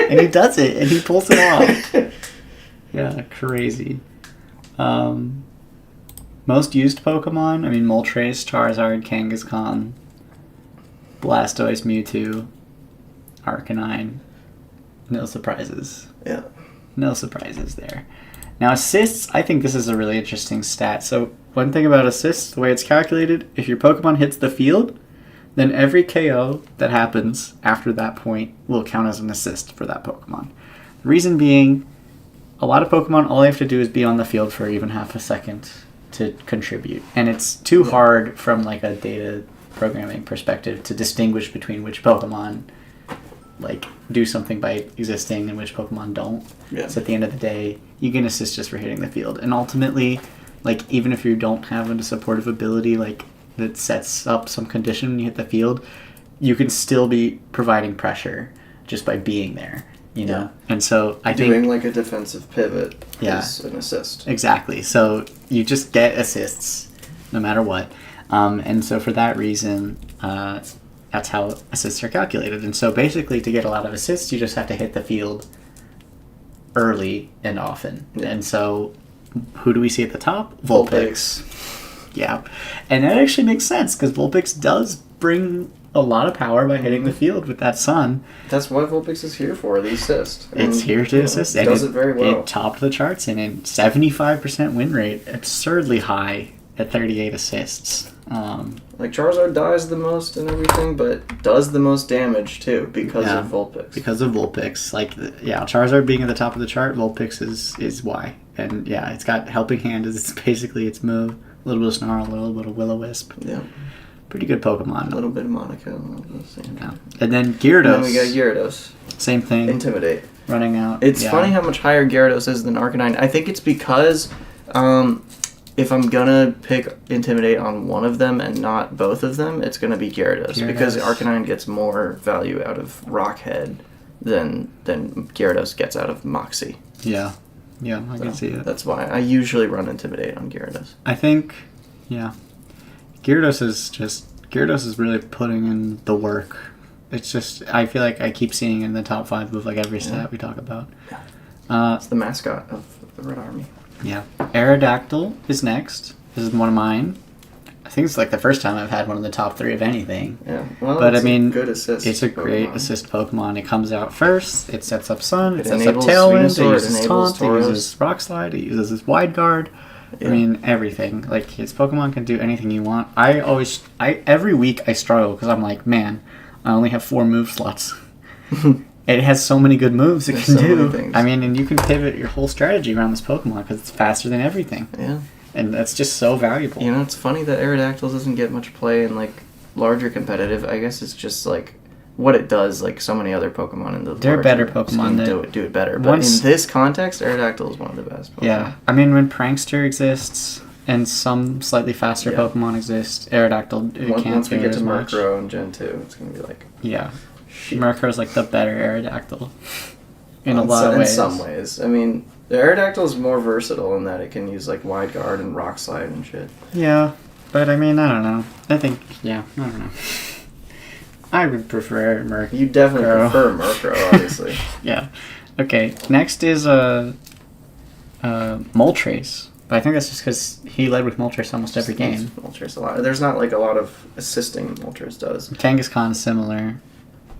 And he does it, and he pulls it off. Yeah, crazy. Most used Pokemon, I mean, Moltres, Charizard, Kangaskhan, Blastoise, Mewtwo, Arcanine. No surprises. Yeah. No surprises there. Now, assists, I think this is a really interesting stat. So, one thing about assists, the way it's calculated, if your Pokemon hits the field, then every KO that happens after that point will count as an assist for that Pokemon. The reason being, a lot of Pokemon, all they have to do is be on the field for even half a second to contribute. And it's too hard from a data programming perspective to distinguish between which Pokemon do something by existing and which Pokemon don't. Yeah. So at the end of the day, you can assist just for hitting the field. And ultimately, even if you don't have a supportive ability that sets up some condition when you hit the field, you can still be providing pressure just by being there, you know? And so I think... Doing a defensive pivot is an assist. Exactly. So you just get assists no matter what. And so for that reason, that's how assists are calculated. And so basically to get a lot of assists, you just have to hit the field early and often. Yeah. And so who do we see at the top? Vulpix. Yeah. And that actually makes sense because Vulpix does bring a lot of power by hitting the field with that sun. That's what Vulpix is here for, the assist. It's here to assist. It does it very well. It topped the charts and 75% win rate, absurdly high at 38 assists. Charizard dies the most and everything, but does the most damage too because of Vulpix. Because of Vulpix. Charizard being at the top of the chart, Vulpix is why. And yeah, it's got Helping Hand as basically its move. A little bit of Snarl, a little bit of Will-O-Wisp. Yeah. Pretty good Pokemon. A little bit of Monaco. Yeah. And then Gyarados. And then we got Gyarados. Same thing. Intimidate. Running out. It's funny how much higher Gyarados is than Arcanine. I think it's because if I'm going to pick Intimidate on one of them and not both of them, it's going to be Gyarados. Because Arcanine gets more value out of Rockhead than Gyarados gets out of Moxie. Yeah. Yeah, I can see it. That's why I usually run Intimidate on Gyarados. I think, Gyarados is really putting in the work. It's just, I feel like I keep seeing it in the top 5 of every stat we talk about. Yeah. It's the mascot of the Red Army. Yeah. Aerodactyl is next. This is one of mine. I think it's the first time I've had one of the top 3 of anything. Yeah. Well, but it's a good assist. It's a great assist Pokemon. It comes out first. It sets up Sun. It sets up enables Tailwind. Venusaur, It uses Taunt. It uses Rock Slide. It uses Wide Guard. I mean, everything. Like, his Pokemon can do anything you want. Every week I struggle because I'm like, man, I only have 4 move slots. It has so many good moves it can do. I mean, and you can pivot your whole strategy around this Pokemon because it's faster than everything. Yeah. And that's just so valuable. You know, it's funny that Aerodactyl doesn't get much play in, like, larger competitive. I guess it's just, like, what it does, like so many other Pokemon in the They're better Pokemon that do it better. But in this context, Aerodactyl is one of the best Pokemon. Yeah. I mean, when Prankster exists and some slightly faster Pokemon exist, Aerodactyl can't once we do get as to much. Murkrow and Gen 2, it's going to be like... Yeah. Shit. Murkrow's like the better Aerodactyl in a lot of ways. In some ways. I mean, the Aerodactyl is more versatile in that it can use like Wide Guard and Rock Slide and shit. Yeah, but I mean, I don't know. I think, I don't know. I would prefer Murkrow. You definitely prefer Murkrow, obviously. Yeah. Okay, next is Moltres. But I think that's just because he led with Moltres almost every game. Moltres a lot. There's not like a lot of assisting Moltres does. Kangaskhan is similar.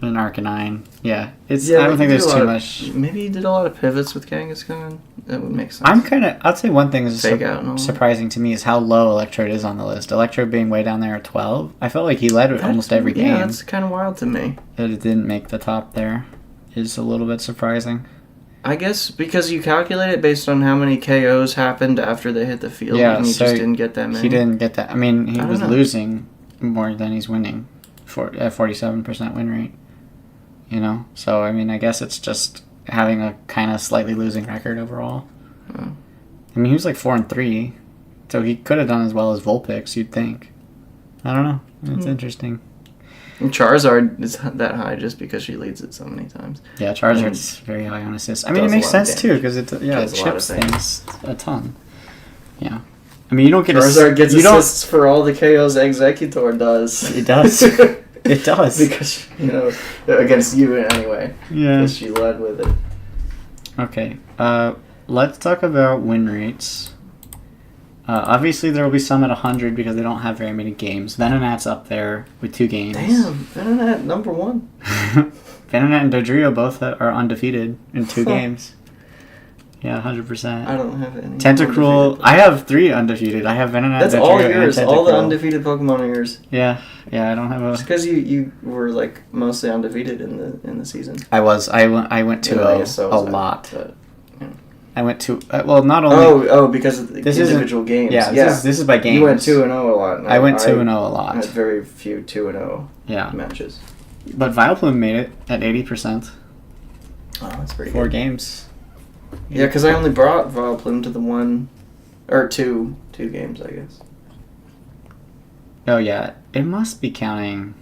And Arcanine. Yeah. I don't think there's too much. Maybe he did a lot of pivots with Kangaskhan. That would make sense. I'd say one thing is surprising to me is how low Electrode is on the list. Electrode being way down there at 12. I felt like he led with almost every game. Yeah, that's kind of wild to me. That it didn't make the top there is a little bit surprising. I guess because you calculate it based on how many KOs happened after they hit the field, and he just didn't get that many. He didn't get that. I mean, he was losing more than he's winning at 47% win rate. You know? So, I mean, I guess it's just having a kind of slightly losing record overall. I mean, he was like 4-3, so he could have done as well as Vulpix, you'd think. I don't know. It's interesting. And Charizard is that high just because she leads it so many times. Yeah, Charizard's very high on assists. I mean, it makes sense too because it chips things a ton. Yeah, I mean, you don't get Charizard gets assists for all the KOs Executor does. It does. It does because against you anyway. Yeah, because she led with it. Okay, let's talk about win rates. Obviously, there will be some at 100 because they don't have very many games. Venonat's up there with 2 games. Damn, Venonat number 1. Venonat and Dodrio both are undefeated in 2 games. Yeah, 100%. I don't have any. Tentacruel, I have 3 undefeated. I have Venonat, That's Dodrio, all yours. And all the undefeated Pokemon are yours. Yeah, I don't have a. Just because you were like mostly undefeated in the season. I was. I went 2-0 a lot. But, I went to not only. Because of the individual games. Yeah, this is by games. You went 2-0 a lot. I went 2-0 a lot. I had very few 2-0 matches. But Vileplume made it at 80%. Oh, that's pretty 4 good. games. Yeah, because I only brought Vileplume to the 1 or 2 games, I guess. Oh yeah, it must be counting.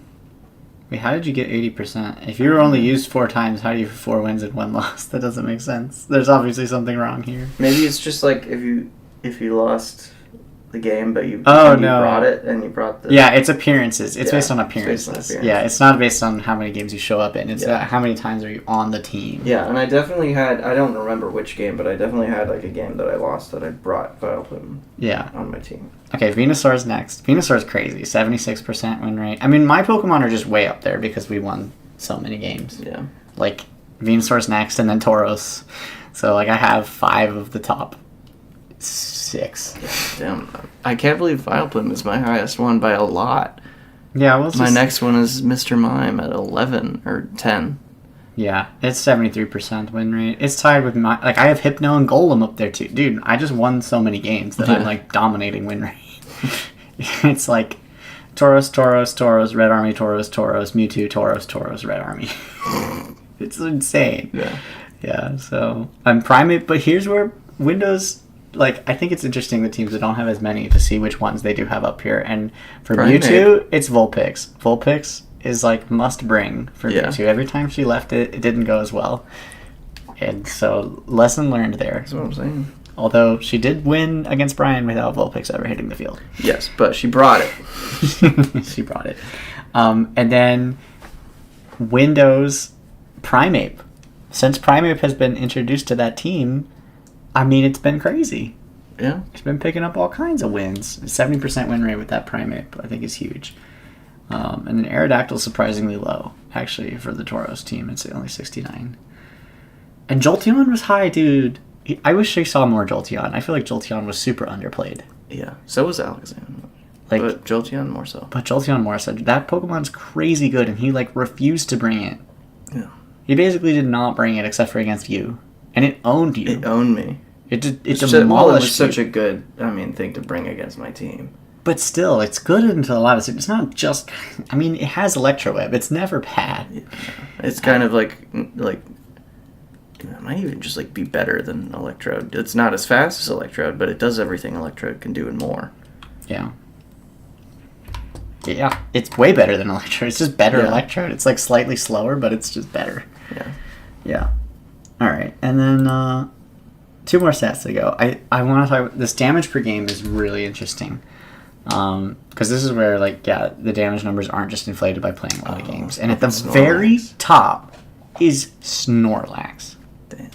Wait, how did you get 80%? If you were only used 4 times, how do you have 4 wins and 1 loss? That doesn't make sense. There's obviously something wrong here. Maybe it's just like if you lost the game, but you brought it and you brought the... Yeah, it's appearances. It's based on appearances. Yeah, it's not based on how many games you show up in. It's how many times are you on the team. Yeah, and I definitely had... I don't remember which game, but I definitely had like a game that I lost that I brought Vileplume on my team. Okay, Venusaur's next. Venusaur's crazy. 76% win rate. I mean, my Pokemon are just way up there because we won so many games. Yeah. Like, Venusaur's next and then Tauros. So, like, I have 5 of the top 6. Damn. I can't believe Vileplume is my highest one by a lot. Yeah, well, my next one is Mr. Mime at 11 or 10. Yeah, it's 73% win rate. It's tied with my... Like, I have Hypno and Golem up there, too. Dude, I just won so many games that I'm, like, dominating win rate. It's like Tauros, Red Army, Tauros, Mewtwo, Tauros, Red Army. It's insane. Yeah, so... I'm Primate, but here's where Windows... Like, I think it's interesting the teams that don't have as many to see which ones they do have up here. And for Mewtwo, it's Vulpix. Vulpix is like must bring for Mewtwo. Every time she left it didn't go as well. And so, lesson learned there. That's what I'm saying. Although she did win against Brian without Vulpix ever hitting the field. Yes, but she brought it. She brought it. And then Windows Primeape. Since Primeape has been introduced to that team, I mean, it's been crazy. Yeah. It's been picking up all kinds of wins. 70% win rate with that Primeape, I think, is huge. And then Aerodactyl surprisingly low, actually, for the Tauros team. It's only 69. And Jolteon was high, dude. I wish I saw more Jolteon. I feel like Jolteon was super underplayed. Yeah, so was Alexander. Like, but Jolteon more so. But Jolteon more so. That Pokemon's crazy good, and he, like, refused to bring it. Yeah. He basically did not bring it except for against you. And it owned you. It owned me. It demolished it was you. such a good, thing to bring against my team. But still, it's good until a lot of... It's not just... I mean, it has Electro Web. It's never bad. Yeah. It's kind of like... It might even just, like, be better than Electrode. It's not as fast as Electrode, but it does everything Electrode can do and more. Yeah. Yeah, it's way better than Electrode. It's just better Electrode. It's, like, slightly slower, but it's just better. Yeah. Yeah. All right. And then 2 more stats to go. I want to talk... This damage per game is really interesting. Because this is where, like, the damage numbers aren't just inflated by playing a lot of games. And at the very top is Snorlax. Damn.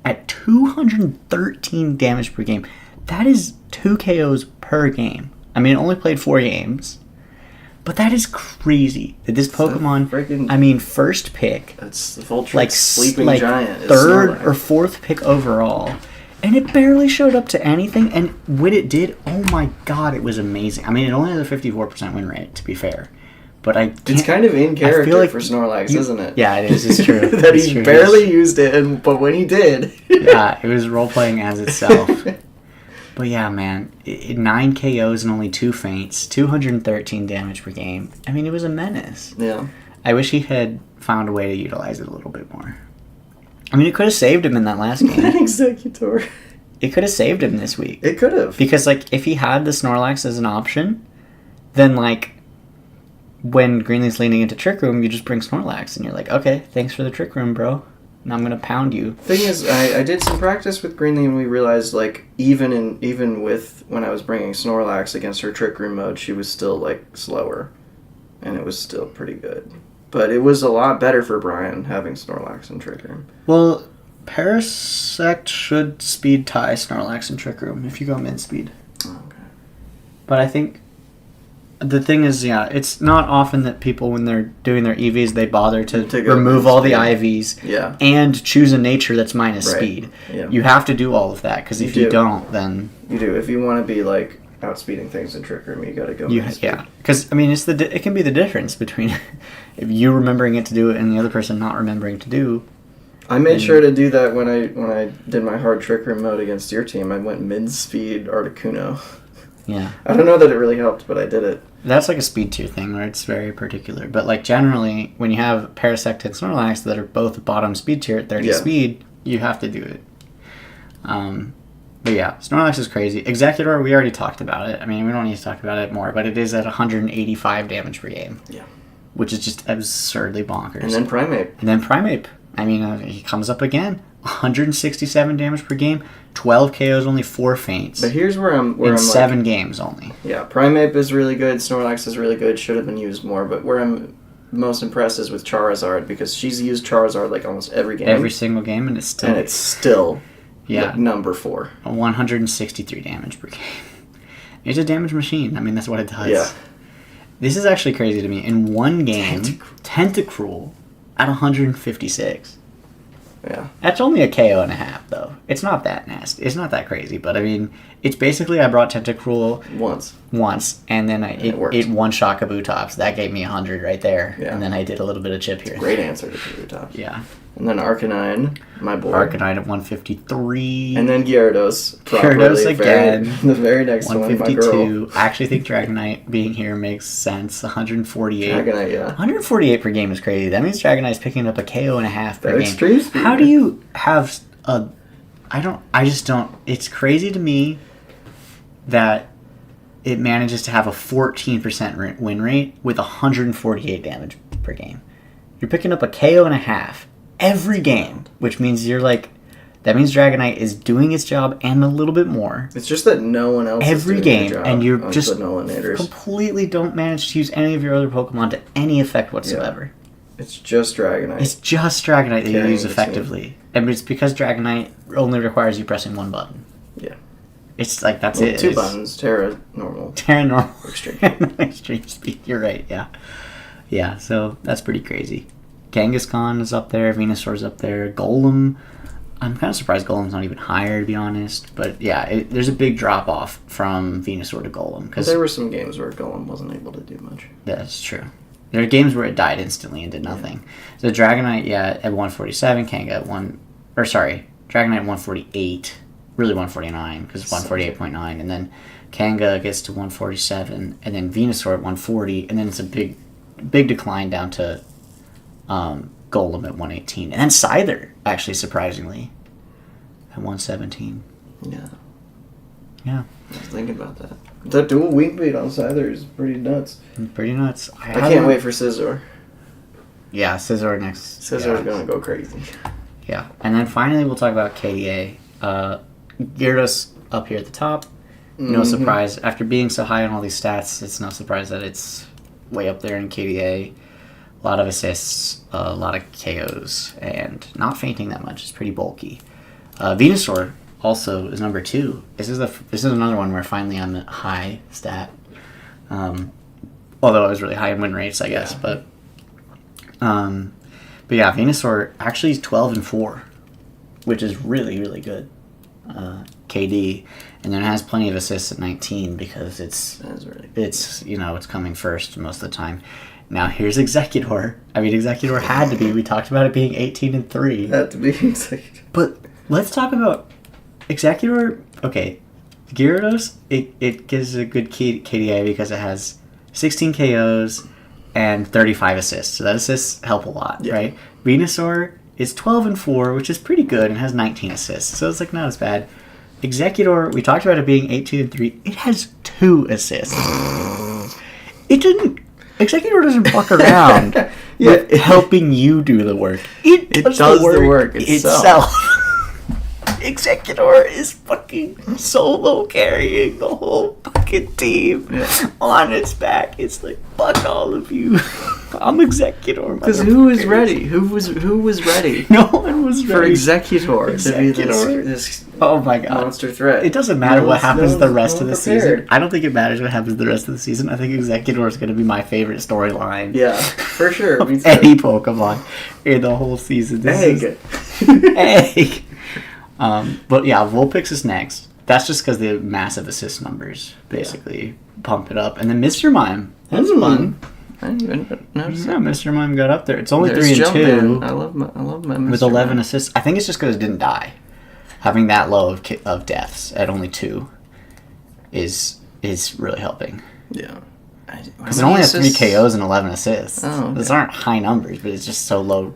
At 213 damage per game. That is 2 KOs per game. I mean, it only played 4 games. But that is crazy. That this Pokemon, first pick. That's the Voltrix like, sleeping like giant. Third or fourth pick overall. And it barely showed up to anything. And when it did, oh my god, it was amazing. I mean, it only has a 54% win rate, to be fair. But it's kind of in character for Snorlax, isn't it? Yeah, it is. It's true. That he barely used it, but when he did... yeah, it was role-playing as itself. But yeah, man, 9 KOs and only 2 faints, 213 damage per game. I mean, it was a menace. Yeah. I wish he had found a way to utilize it a little bit more. I mean, it could have saved him in that last game. Executor. It could have saved him this week. It could have. Because, like, if he had the Snorlax as an option, then, like, when Greenlee's leaning into Trick Room, you just bring Snorlax, and you're like, okay, thanks for the Trick Room, bro. Now I'm going to pound you. Thing is, I did some practice with Greenlee, and we realized, like, even with when I was bringing Snorlax against her Trick Room mode, she was still, like, slower. And it was still pretty good. But it was a lot better for Brian having Snorlax and Trick Room. Well, Parasect should speed tie Snorlax and Trick Room if you go min speed. Oh, okay. But I think the thing is, it's not often that people, when they're doing their EVs, they bother to remove all the IVs and choose a nature that's minus speed. Yeah. You have to do all of that, because if you don't, then... You do. If you want to be, like, outspeeding things in Trick Room, you got to go min speed. Yeah, because, I mean, it can be the difference between if you remembering it to do it and the other person not remembering to do. I made sure to do that when I did my hard Trick Room mode against your team. I went mid-speed Articuno. Yeah. I don't know that it really helped, but I did it. That's like a speed tier thing where it's very particular. But, like, generally, when you have Parasect and Snorlax that are both bottom speed tier at 30 speed, you have to do it. But yeah, Snorlax is crazy. Executor, we already talked about it. I mean, we don't need to talk about it more, but it is at 185 damage per game. Yeah. Which is just absurdly bonkers. And then Primeape. I mean, he comes up again. 167 damage per game, 12 KOs, only 4 faints. But here's where I'm in 7 games only. Yeah, Primeape is really good. Snorlax is really good. Should have been used more. But where I'm most impressed is with Charizard, because she's used Charizard like almost every game. Every single game, and it's still like number 4. 163 damage per game. It's a damage machine. I mean, that's what it does. Yeah. This is actually crazy to me. In one game, Tentacruel at 156. Yeah. That's only a KO and a half, though. It's not that nasty. It's not that crazy, but I mean, it's basically I brought Tentacruel once, and then it one-shot Kabutops. That gave me 100 right there, and then I did a little bit of chip here. Great answer to Kabutops. Yeah. And then Arcanine, my boy. Arcanine at 153. And then Gyarados. Gyarados again. The very next 152. one, my girl. I actually think Dragonite being here makes sense. 148. Dragonite, yeah. 148 per game is crazy. That means Dragonite's picking up a KO and a half per game. Extreme speed. How do you have a... I just don't... It's crazy to me that it manages to have a 14% win rate with 148 damage per game. You're picking up a KO and a half every game, which means that means Dragonite is doing its job and a little bit more. It's just that no one else every is doing game, their job and you're just Nolinators. Completely don't manage to use any of your other Pokemon to any effect whatsoever. Yeah. It's just Dragonite. It's just Dragonite that you use effectively, and it's because Dragonite only requires you pressing one button. Yeah, it's like that's it. 2 buttons: Terra, normal, extreme, extreme speed. You're right. Yeah. So that's pretty crazy. Kangaskhan is up there, Venusaur's up there, Golem, I'm kind of surprised Golem's not even higher, to be honest. But yeah, there's a big drop off from Venusaur to Golem. Because there were some games where Golem wasn't able to do much. That's true. There are games where it died instantly and did nothing. Yeah. So Dragonite, yeah, at 147, Kanga at Dragonite 148, really 149 because it's 148.9, and then Kanga gets to 147, and then Venusaur at 140, and then it's a big decline down to Golem at 118, and then Scyther, actually, surprisingly, at 117. Yeah. Yeah. I was thinking about that. The dual wing beat on Scyther is pretty nuts. Pretty nuts. I can't wait for Scizor. Yeah, Scizor next. Scizor's going to go crazy. Yeah. And then finally we'll talk about KDA. Gyarados up here at the top. No surprise. After being so high on all these stats, it's no surprise that it's way up there in KDA. A lot of assists, a lot of KOs, and not fainting that much. It's pretty bulky. Venusaur also is number 2. This is another one where finally I'm a high stat. Although I was really high in win rates, I guess. Yeah. But yeah, Venusaur actually is 12-4, which is really, really good. KD, and then it has plenty of assists at 19 because it's coming first most of the time. Now here's Executor. I mean, Executor had to be. We talked about it being 18-3. Had to be Executor. But let's talk about Executor. Okay, Gyarados. It gives a good KDA because it has 16 KOs and 35 assists. So that assists help a lot, right? Venusaur is 12-4, which is pretty good, and has 19 assists. So it's like not as bad. Executor, we talked about it being 18-3. It has 2 assists. Executor doesn't fuck around with helping you do the work. It does the work itself. Executor is fucking solo carrying the whole fucking team on its back. It's like, fuck all of you. I'm Executor. Because who was ready? Who was ready? No one was ready for Executor to be this oh my god, monster threat. It doesn't matter what happens the rest of the season. I don't think it matters what happens the rest of the season. I think Executor is going to be my favorite storyline. Yeah, for sure. Any Pokemon in the whole season. Egg. But yeah, Vulpix is next. That's just because the massive assist numbers basically pump it up. And then Mr. Mime. That's fun. I didn't even notice that. Mr. Mime got up there. It's only 3-2. I love my Mr. With 11 assists. I think it's just because it didn't die. Having that low of deaths at only 2 is really helping. Yeah. Because it only has 3 KOs and 11 assists. Oh, okay. Those aren't high numbers, but it's just so low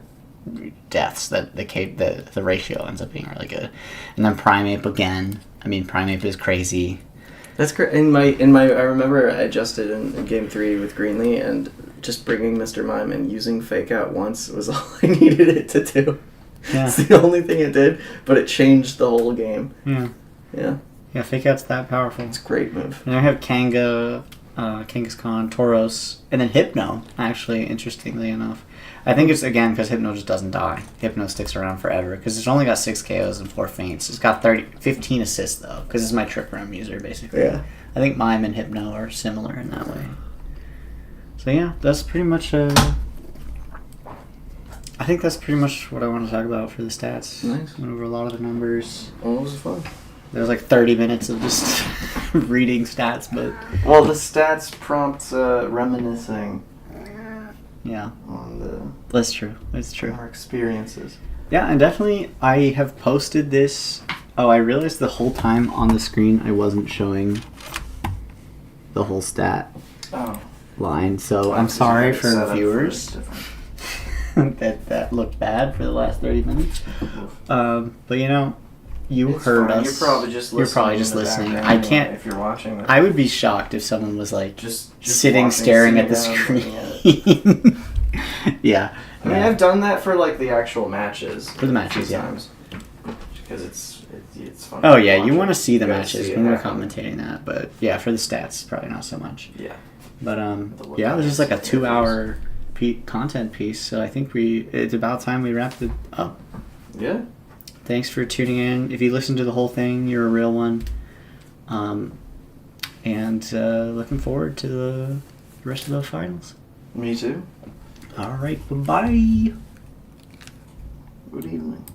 deaths that the ratio ends up being really good. And then Primeape again. I mean, Primeape is crazy. That's great. In my I remember I adjusted in game 3 with Greenlee, and just bringing Mr. Mime and using Fake Out once was all I needed it to do. Yeah. It's the only thing it did, but it changed the whole game. Yeah. Yeah. Yeah, Fake Out's that powerful. It's a great move. And I have Kanga, Kangaskhan, Tauros, and then Hypno, actually, interestingly enough. I think it's, again, because Hypno just doesn't die. Hypno sticks around forever, because it's only got 6 KOs and 4 feints. It's got 15 assists, though, because it's my Trick Room user, basically. Yeah. I think Mime and Hypno are similar in that way. So, yeah, that's pretty much... I think that's pretty much what I want to talk about for the stats. Nice. Went over a lot of the numbers. Well, it was fun. There was like 30 minutes of just reading stats, but... Well, the stats prompt reminiscing. Yeah. On the... That's true. That's true. Our experiences. Yeah, and definitely I have posted this... Oh, I realized the whole time on the screen I wasn't showing the whole stat line, so I'm sorry for viewers. that looked bad for the last 30 minutes. But you know, it's heard fine. Us. You're probably just listening. I can't. If you're watching this. I would be shocked if someone was like just staring at the screen. Yeah. I mean, I've done that for like the actual matches. For the matches, yeah. Because it's fun. Oh yeah, you want to see the matches when we're commentating that, but yeah, for the stats, probably not so much. Yeah. But yeah, this is like a 2-hour content piece, so I think it's about time we wrapped it up. Yeah. Thanks for tuning in. If you listened to the whole thing, you're a real one. And looking forward to the rest of the finals. Me too. All right, bye-bye. Good evening.